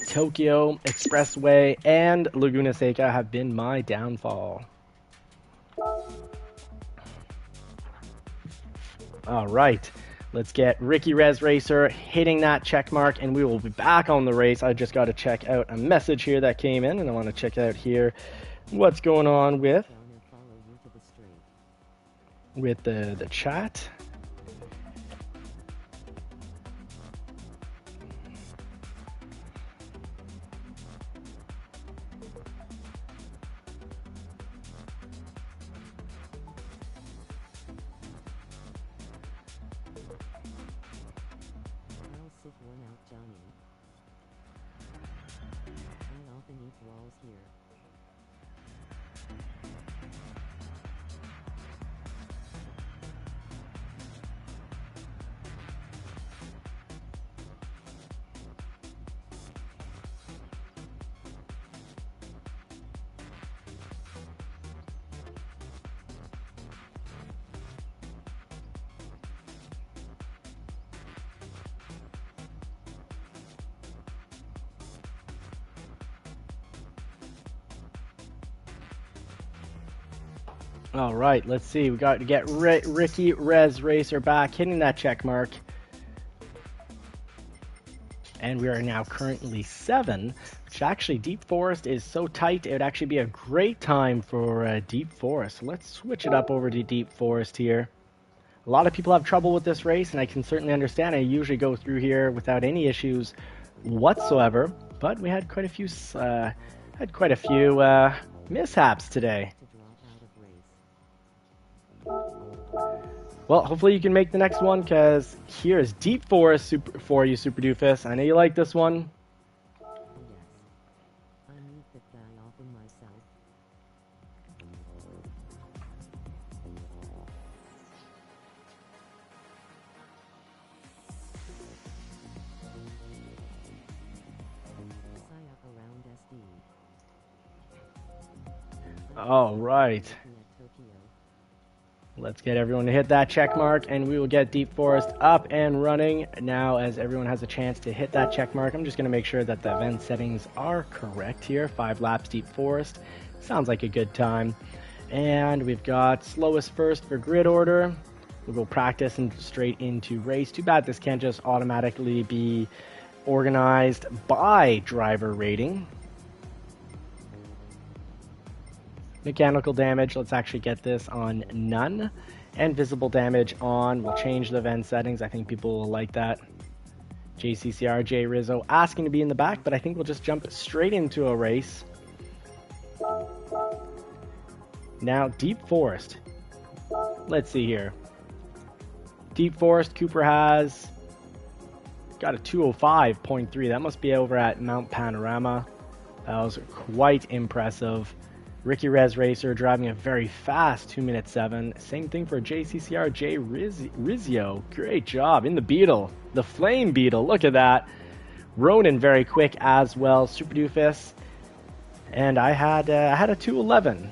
A: Tokyo Expressway and Laguna Seca have been my downfall. All right, let's get Ricky Rez Racer hitting that check mark, and we will be back on the race. I just got to check out a message here that came in, and I want to check out here what's going on with the chat. All right, let's see. We got to get Ricky Rez Racer back, hitting that check mark. And we are now currently 7, which actually Deep Forest is so tight, it would actually be a great time for Deep Forest. Let's switch it up over to Deep Forest here. A lot of people have trouble with this race, and I can certainly understand. I usually go through here without any issues whatsoever, but we had quite a few mishaps today. Well, hopefully you can make the next one, because here is Deep Forest for you, Super Doofus. I know you like this one. All right. Let's get everyone to hit that check mark, and we will get Deep Forest up and running. Now, as everyone has a chance to hit that check mark, I'm just going to make sure that the event settings are correct here. 5 laps Deep Forest. Sounds like a good time. And we've got slowest first for grid order. We'll go practice and straight into race. Too bad this can't just automatically be organized by driver rating. Mechanical damage, let's actually get this on none. And visible damage on. We'll change the event settings. I think people will like that. JCCR, J Rizzo asking to be in the back, but I think we'll just jump straight into a race. Now, Deep Forest. Let's see here. Deep Forest, Cooper has got a 205.3. That must be over at Mount Panorama. That was quite impressive. Ricky Rez Racer driving a very fast 2:07. Same thing for JCCR J Rizio. Great job in the Beetle, the Flame Beetle. Look at that. Ronan very quick as well. Super Doofus, and I had a 2:11.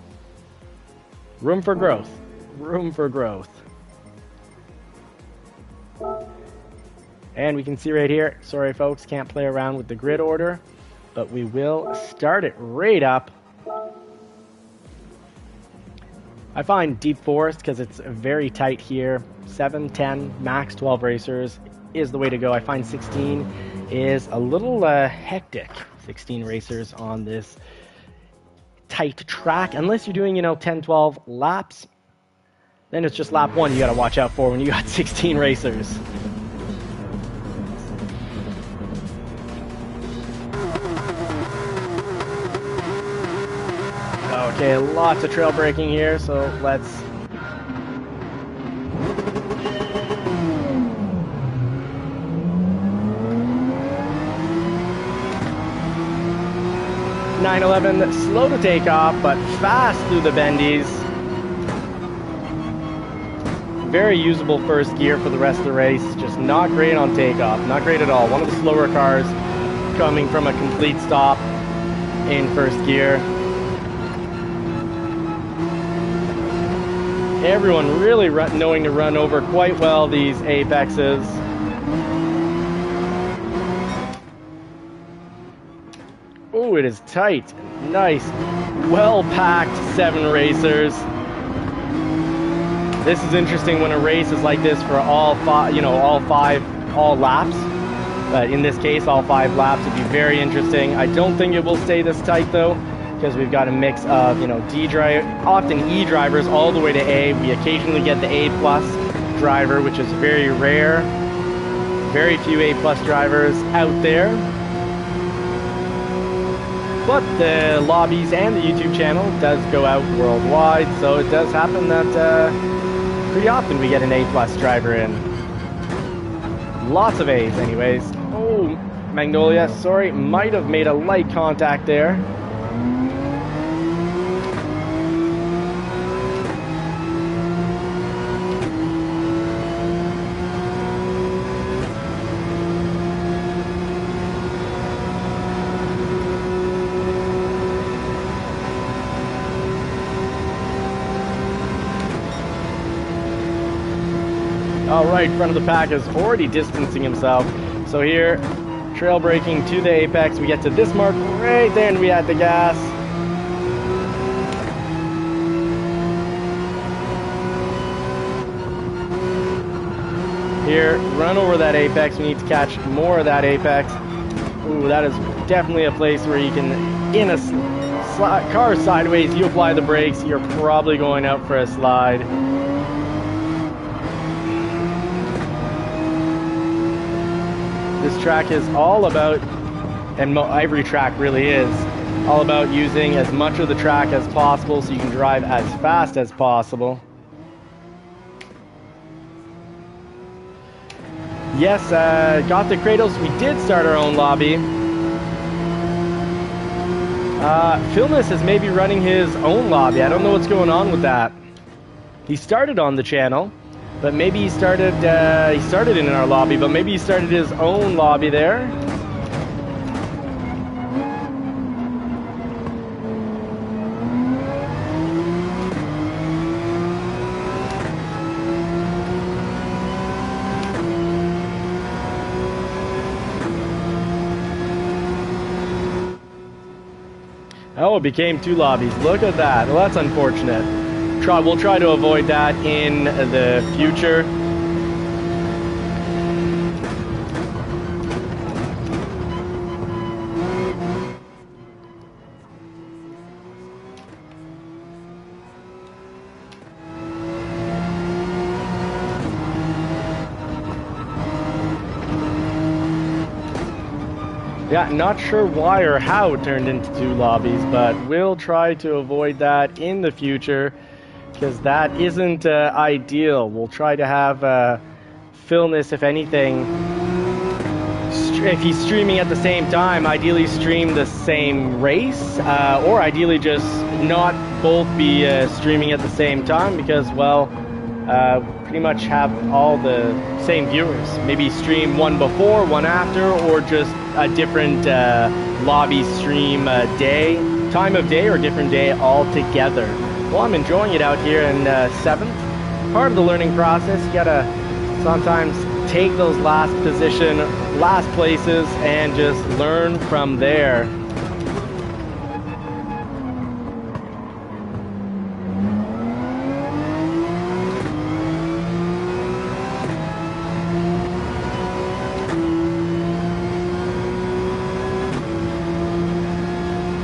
A: Room for growth. Room for growth. And we can see right here. Sorry, folks, can't play around with the grid order, but we will start it right up. I find Deep Forest, because it's very tight here, 7, 10, max 12 racers is the way to go. I find 16 is a little hectic. 16 racers on this tight track. Unless you're doing, 10, 12 laps, then it's just lap 1 you got to watch out for when you got 16 racers. Okay, lots of trail braking here, so let's... .911 slow to take off, but fast through the bendies. Very usable first gear for the rest of the race, just not great on takeoff, not great at all. One of the slower cars coming from a complete stop in first gear. Everyone really knowing to run over quite well these apexes. it is tight. Nice, well-packed 7 racers. This is interesting when a race is like this for all 5, you know, all laps. But in this case, all 5 laps would be very interesting. I don't think it will stay this tight though, because we've got a mix of, you know, often E drivers all the way to A. We occasionally get the A+ driver, which is very rare. Very few A+ drivers out there. But the lobbies and the YouTube channel does go out worldwide, so it does happen that pretty often we get an A+ driver in. Lots of A's anyways. Oh, Magnolia, sorry, might have made a light contact there. All right, front of the pack is already distancing himself. So here, trail braking to the apex. We get to this mark right there and we add the gas. Here, run over that apex. We need to catch more of that apex. Ooh, that is definitely a place where you can, in a car sideways, you apply the brakes, you're probably going out for a slide. This track is all about, and every track really is, all about using as much of the track as possible so you can drive as fast as possible. Yes, got the Kratos. We did start our own lobby. Philness is maybe running his own lobby. I don't know what's going on with that. He started on the channel. But maybe he started in our lobby, but maybe he started his own lobby there. Oh, it became 2 lobbies. Look at that. Well, that's unfortunate. We'll try to avoid that in the future. Yeah, not sure why or how it turned into 2 lobbies, but we'll try to avoid that in the future, because that isn't ideal. We'll try to have Philness, if anything, if he's streaming at the same time, ideally stream the same race, or ideally just not both be streaming at the same time, because, well, pretty much have all the same viewers. Maybe stream one before, one after, or just a different lobby stream time of day, or different day altogether. Well, I'm enjoying it out here in 7th. Part of the learning process, you gotta sometimes take those last places and just learn from there.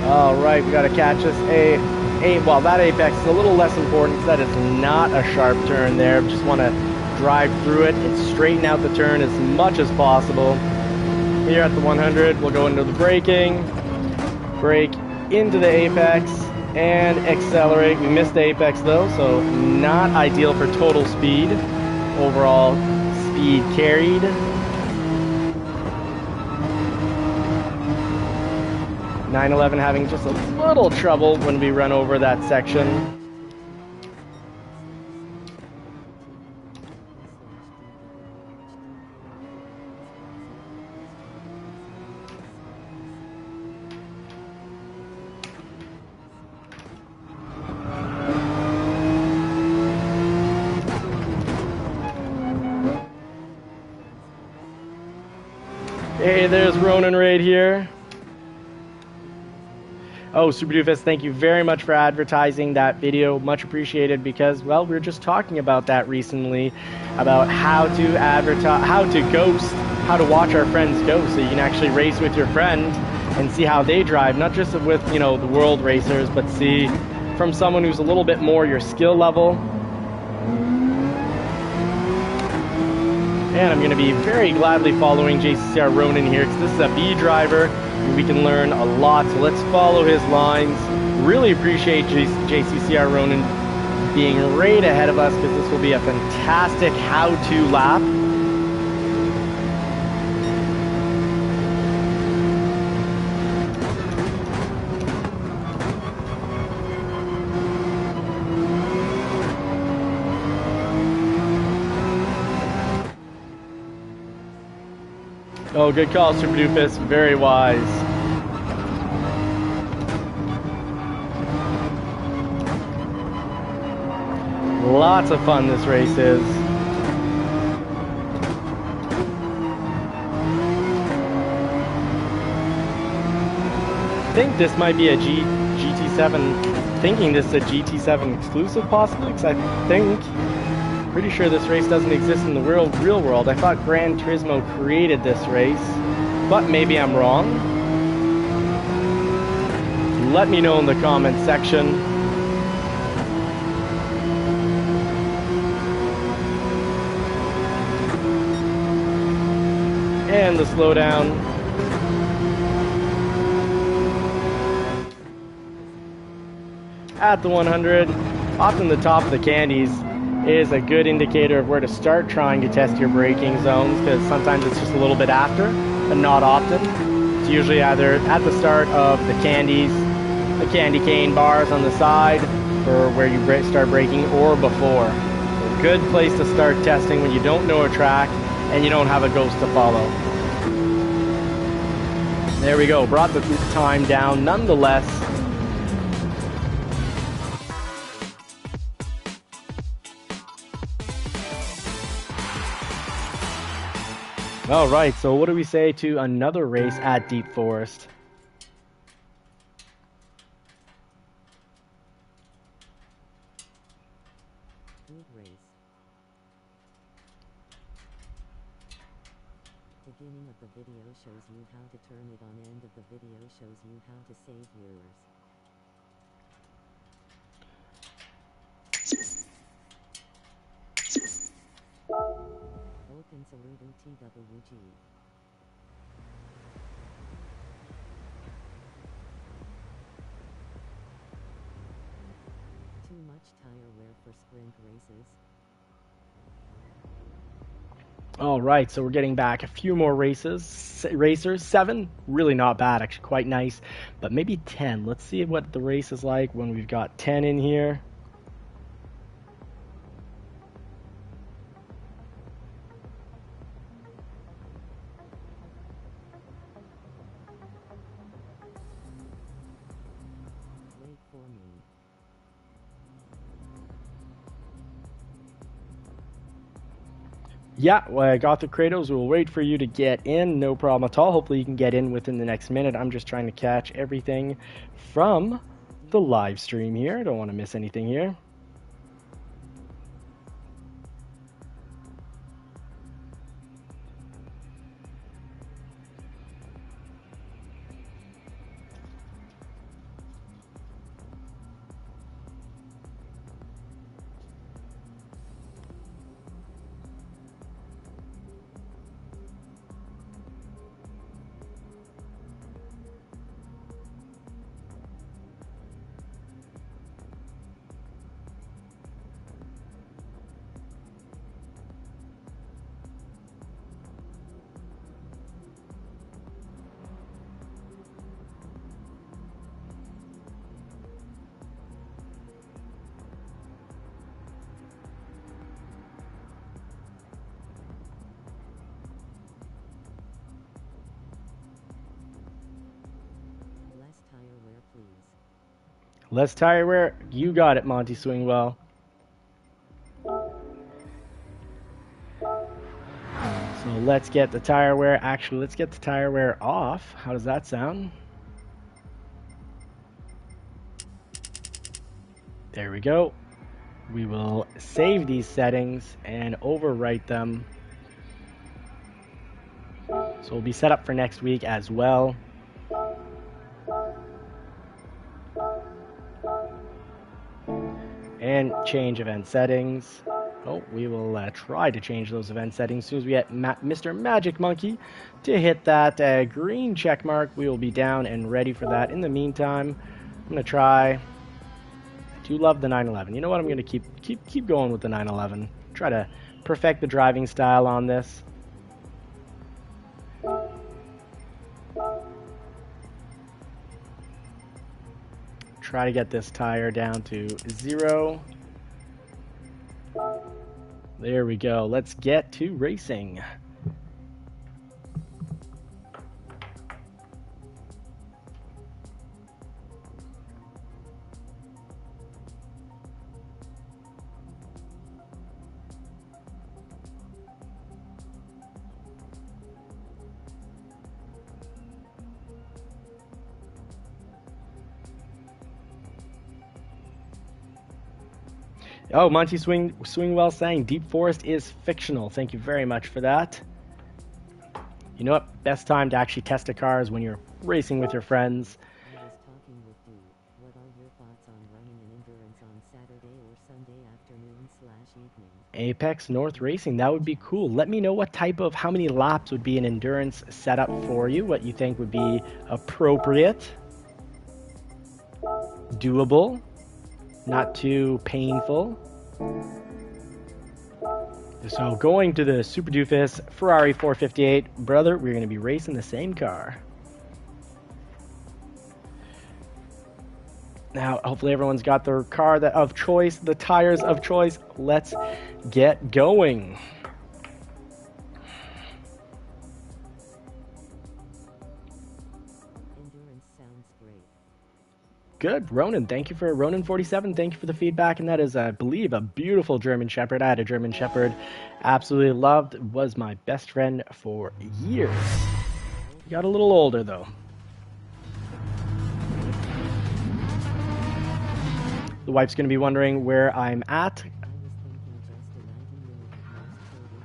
A: All right, we gotta catch us well, that apex is a little less important because that is not a sharp turn there. Just want to drive through it and straighten out the turn as much as possible. Here at the 100, we'll go into the braking, brake into the apex, and accelerate. We missed the apex though, so not ideal for total speed. Overall speed carried. (911) having just a little trouble when we run over that section. Hey, there's Ronan right here. Oh, Super Doofus, thank you very much for advertising that video. Much appreciated because, well, we were just talking about that recently, about how to advertise, how to ghost, how to watch our friends ghost, so you can actually race with your friend and see how they drive, not just with, you know, the world racers, but see from someone who's a little bit more your skill level. And I'm going to be very gladly following JCCR Ronan here, because this is a B driver. We can learn a lot, so let's follow his lines. Really appreciate JCCR Ronan being right ahead of us, because this will be a fantastic how-to lap. Oh, good call, Super Doofus. Very wise. Lots of fun this race is. I think this might be a GT7. Thinking this is a GT7 exclusive, possibly, because I think, pretty sure this race doesn't exist in the real world. I thought Gran Turismo created this race, but maybe I'm wrong. Let me know in the comments section. And the slowdown. At the 100, often the top of the candies is a good indicator of where to start trying to test your braking zones, because sometimes it's just a little bit after, but not often. It's usually either at the start of the candies, the candy cane bars on the side for where you start braking, or before. A good place to start testing when you don't know a track and you don't have a ghost to follow. There we go, brought the time down nonetheless. All right, so what do we say to another race at Deep Forest?
B: Good race. Beginning of the video shows you how to turn it on. End of the video shows you how to save viewers. Open saludo TWG. Too much tire wear for sprint races.
A: All right, so we're getting back a few more racers. 7, really not bad, actually quite nice, but maybe 10. Let's see what the race is like when we've got 10 in here.
B: Wait for me.
A: Yeah, well, I got the Kratos. We'll wait for you to get in. No problem at all. Hopefully you can get in within the next minute. I'm just trying to catch everything from the live stream here. I don't want to miss anything here.
B: Less tire wear, please.
A: Less tire wear. You got it, Monty Swingwell. So let's get the tire wear. Actually, let's get the tire wear off. How does that sound? There we go. We will save these settings and overwrite them. So we'll be set up for next week as well. And change event settings. Oh, we will try to change those event settings as soon as we get Mr. Magic Monkey to hit that green check mark. We will be down and ready for that. In the meantime, I'm going to try. I do love the 911. You know what? I'm going to keep going with the 911. Try to perfect the driving style on this. Try to get this tire down to 0. There we go. Let's get to racing. Oh, Monty Swingwell saying Deep Forest is fictional. Thank you very much for that. You know what? Best time to actually test a car is when you're racing with your friends.
B: I was talking with you. What are your thoughts on running an endurance on Saturday or Sunday afternoon/evening?
A: Apex North Racing, that would be cool. Let me know what type of, how many laps would be an endurance setup for you, what you think would be appropriate, doable, not too painful. So going to the Super Doofus Ferrari 458, brother, we're going to be racing the same car. Now, hopefully everyone's got their car of choice, the tires of choice. Let's get going.
B: Endurance sounds great.
A: Good, Ronan. Thank you for Ronan47. Thank you for the feedback, and that is, I believe, a beautiful German Shepherd. I had a German Shepherd, absolutely loved. Was my best friend for years. He got a little older though. The wife's going to be wondering where I'm at.
B: I was thinking just a 90-minute most total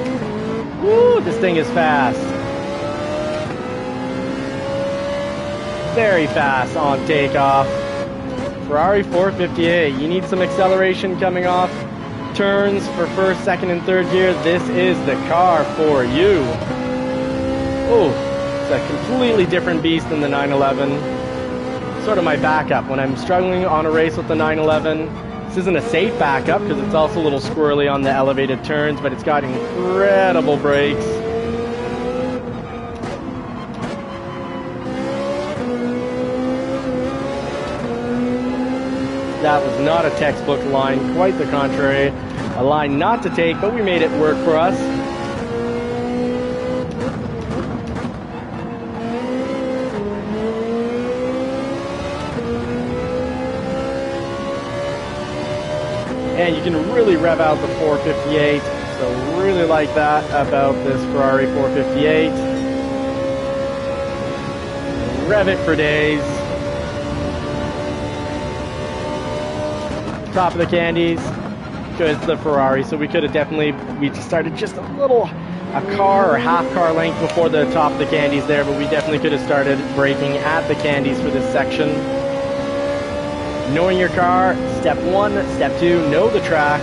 B: get comfortable.
A: Woo, this thing is fast. Very fast on takeoff. Ferrari 458, you need some acceleration coming off turns for first, second, and third gear. This is the car for you. Oh, it's a completely different beast than the 911. Sort of my backup when I'm struggling on a race with the 911. This isn't a safe backup because it's also a little squirrely on the elevated turns, but it's got incredible brakes. That was not a textbook line, quite the contrary. A line not to take, but we made it work for us. And you can really rev out the 458, so really like that about this Ferrari 458. Rev it for days. Top of the candies, because it's the Ferrari, so we could have definitely, we just started just a car or half car length before the top of the candies there, but we definitely could have started braking at the candies for this section. Knowing your car, step 1, step 2, know the track.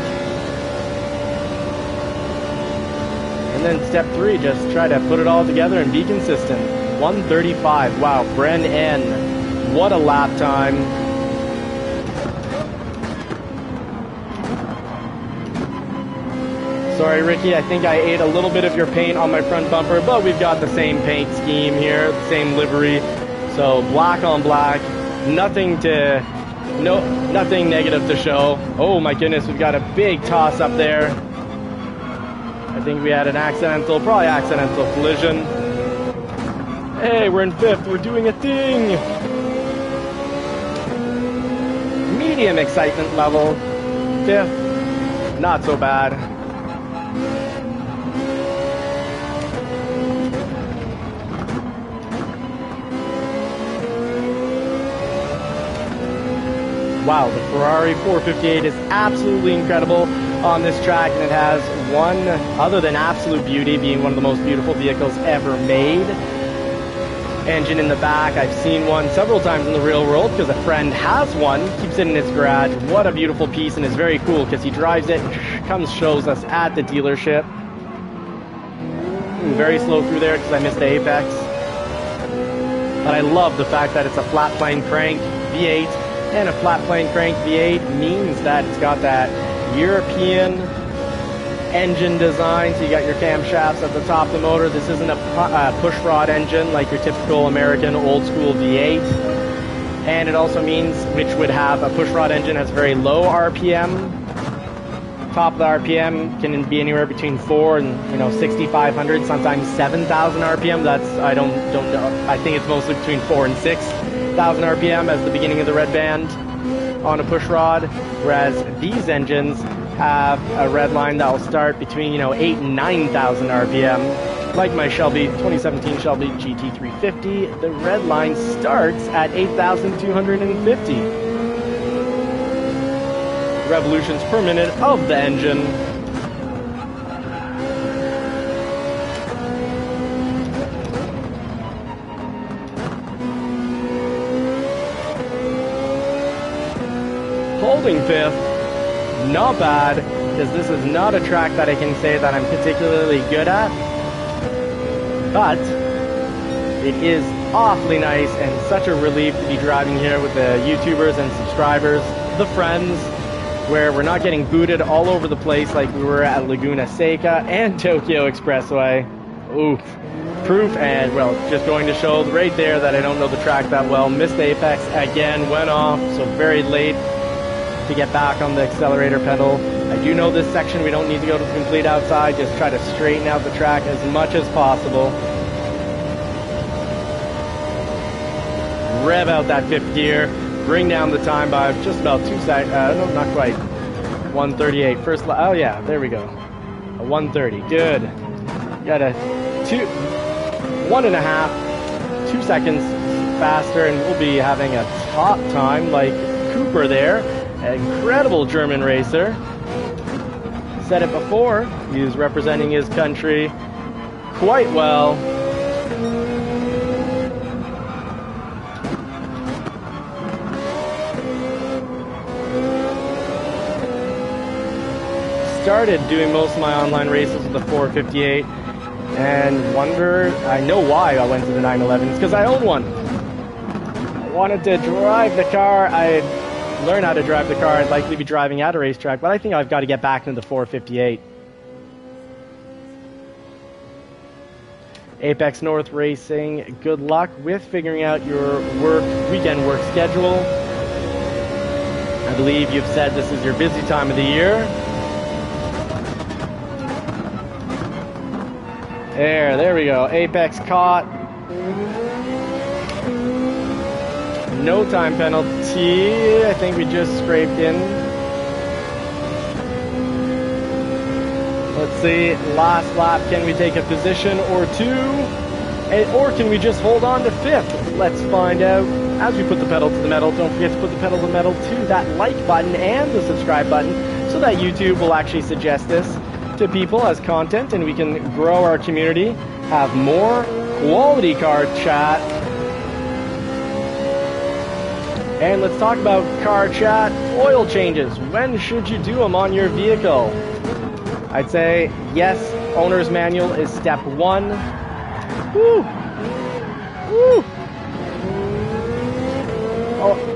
A: And then step 3, just try to put it all together and be consistent. 1:35, wow, Bren N, what a lap time. Sorry, Ricky, I think I ate a little bit of your paint on my front bumper, but we've got the same paint scheme here, the same livery. So black on black, nothing negative to show. Oh my goodness, we've got a big toss up there. I think we had an probably accidental collision. Hey, we're in 5th, we're doing a thing. Medium excitement level. 5th, not so bad. wow, the Ferrari 458 is absolutely incredible on this track, and it has one other than absolute beauty, being one of the most beautiful vehicles ever made. Engine in the back. I've seen one several times in the real world because a friend has one, keeps it in his garage. What a beautiful piece, and it's very cool because he drives it, comes shows us at the dealership. Very slow through there because I missed the apex. But I love the fact that it's a flat plane crank V8, and a flat plane crank V8 means that it's got that European engine design, so you got your camshafts at the top of the motor. This isn't a push rod engine like your typical American old school V8, and it also means, which would have a push rod engine, has very low RPM. Top of the RPM can be anywhere between 4 and 6,500, sometimes 7,000 RPM. That's I don't know. I think it's mostly between 4 and 6,000 RPM as the beginning of the red band on a push rod, whereas these engines have a red line that will start between 8 and 9,000 RPM. Like my Shelby 2017 Shelby GT350, the red line starts at 8,250 revolutions per minute of the engine. Holding fifth, not bad, because this is not a track that I can say that I'm particularly good at, but it is awfully nice and such a relief to be driving here with the YouTubers and subscribers, the friends, where we're not getting booted all over the place like we were at Laguna Seca and Tokyo Expressway. Oof. Proof, and well, just going to show right there that I don't know the track that well. Missed the apex again, went off, so very late to get back on the accelerator pedal. I do know this section, we don't need to go to the complete outside, just try to straighten out the track as much as possible. Rev out that fifth gear. Bring down the time by just about 2 seconds. No, not quite. 1:38. First oh yeah, there we go. A 1:30. Good. Got a 1.5, 2 seconds faster, and we'll be having a top time like Cooper there. An incredible German racer. Said it before, he's representing his country quite well. Started doing most of my online races with the 458 and I know why I went to the 911s, because I own one. I wanted to drive the car, I'd learn how to drive the car, I'd likely be driving at a racetrack, but I think I've got to get back into the 458. Apex North Racing, good luck with figuring out your weekend work schedule. I believe you've said this is your busy time of the year. There we go. Apex caught. No time penalty. I think we just scraped in. Let's see. Last lap. Can we take a position or two? Or can we just hold on to fifth? Let's find out. As we put the pedal to the metal, don't forget to put the pedal to the metal to that like button and the subscribe button so that YouTube will actually suggest this to people as content, and we can grow our community, have more quality car chat. And let's talk about car chat. Oil changes. When should you do them on your vehicle? I'd say yes, owner's manual is step one. Woo! Woo!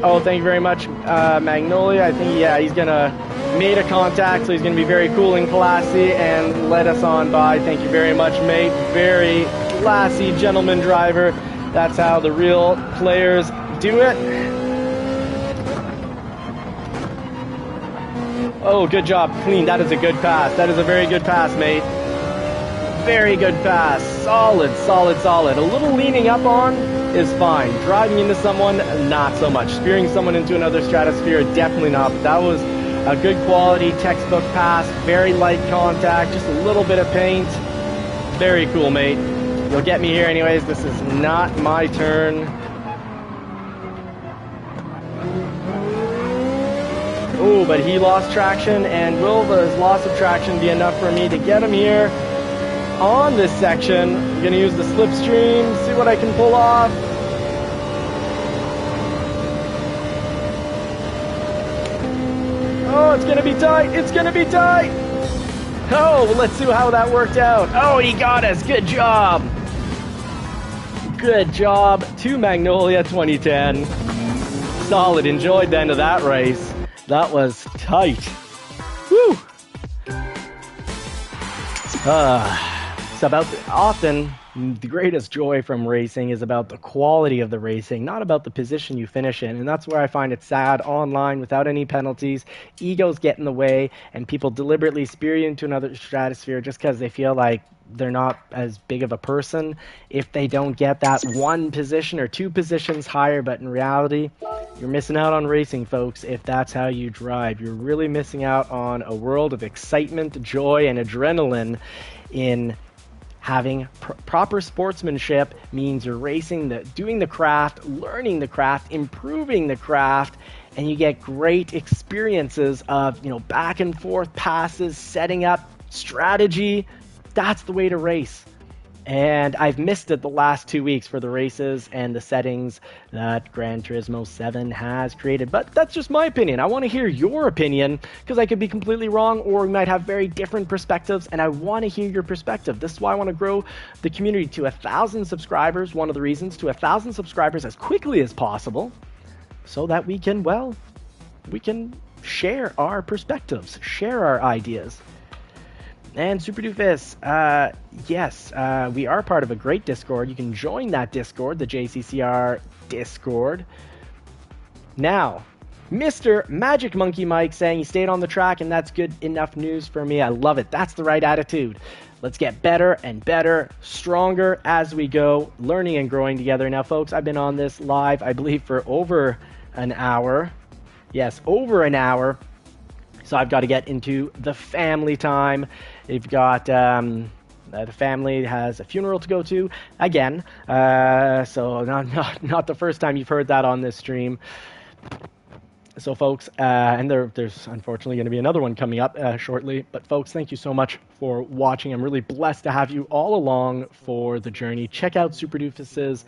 A: Oh, thank you very much, Magnolia. I think, yeah, he's gonna made a contact, so he's going to be very cool and classy and let us on by. Thank you very much, mate. Very classy gentleman driver. That's how the real players do it. Oh, good job. Clean. That is a good pass. That is a very good pass, mate. Very good pass. Solid, solid, solid. A little leaning up on is fine. Driving into someone, not so much. Spearing someone into another stratosphere, definitely not. But that was a good quality textbook pass, very light contact, just a little bit of paint. Very cool, mate. You'll get me here anyways. This is not my turn. Oh, but he lost traction, and will the loss of traction be enough for me to get him here on this section? I'm going to use the slipstream, see what I can pull off. Oh, it's going to be tight. It's going to be tight. Oh, let's see how that worked out. Oh, he got us. Good job. Good job to Magnolia 2010. Solid. Enjoyed the end of that race. That was tight. Woo! It's about often the greatest joy from racing is about the quality of the racing, not about the position you finish in. And that's where I find it sad online without any penalties. Egos get in the way and people deliberately spear you into another stratosphere just because they feel like they're not as big of a person if they don't get that one position or two positions higher. But in reality, you're missing out on racing, folks, if that's how you drive. You're really missing out on a world of excitement, joy, and adrenaline. In having proper sportsmanship means you're racing, doing the craft, learning the craft, improving the craft, and you get great experiences of, back and forth passes, setting up strategy. That's the way to race. And I've missed it the last 2 weeks for the races and the settings that Gran Turismo 7 has created. But that's just my opinion. I want to hear your opinion because I could be completely wrong, or we might have very different perspectives, and I want to hear your perspective. This is why I want to grow the community to 1,000 subscribers. One of the reasons, to 1,000 subscribers as quickly as possible so that we can share our perspectives, share our ideas. And Super Doofus, yes, we are part of a great Discord. You can join that Discord, the JCCR Discord. Now, Mr. Magic Monkey Mike saying he stayed on the track, and that's good enough news for me. I love it. That's the right attitude. Let's get better and better, stronger as we go, learning and growing together. Now, folks, I've been on this live, I believe, for over an hour. Yes, over an hour. So I've got to get into the family time. They've got the family has a funeral to go to again. So not the first time you've heard that on this stream. So folks, and there's unfortunately going to be another one coming up shortly. But folks, thank you so much for watching. I'm really blessed to have you all along for the journey. Check out Super Doofus's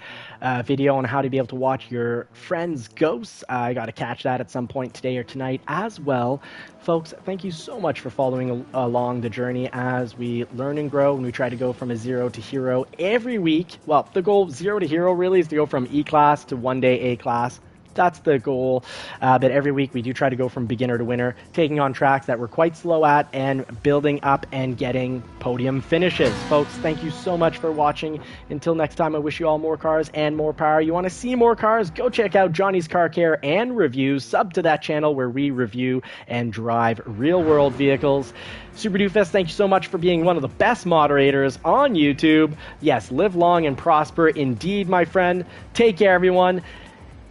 A: video on how to be able to watch your friend's ghosts. I got to catch that at some point today or tonight as well. Folks, thank you so much for following along the journey as we learn and grow, and we try to go from a 0 to hero every week. Well, the goal 0 to hero really is to go from E-class to one day A-class. That's the goal, but every week we do try to go from beginner to winner, taking on tracks that we're quite slow at and building up and getting podium finishes. Folks, thank you so much for watching. Until next time, I wish you all more cars and more power. You want to see more cars? Go check out Johnny's Car Care and Reviews. Sub to that channel where we review and drive real-world vehicles. Super Doofus, thank you so much for being one of the best moderators on YouTube. Yes, live long and prosper indeed, my friend. Take care, everyone.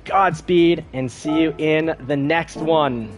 A: Godspeed, and see you in the next one.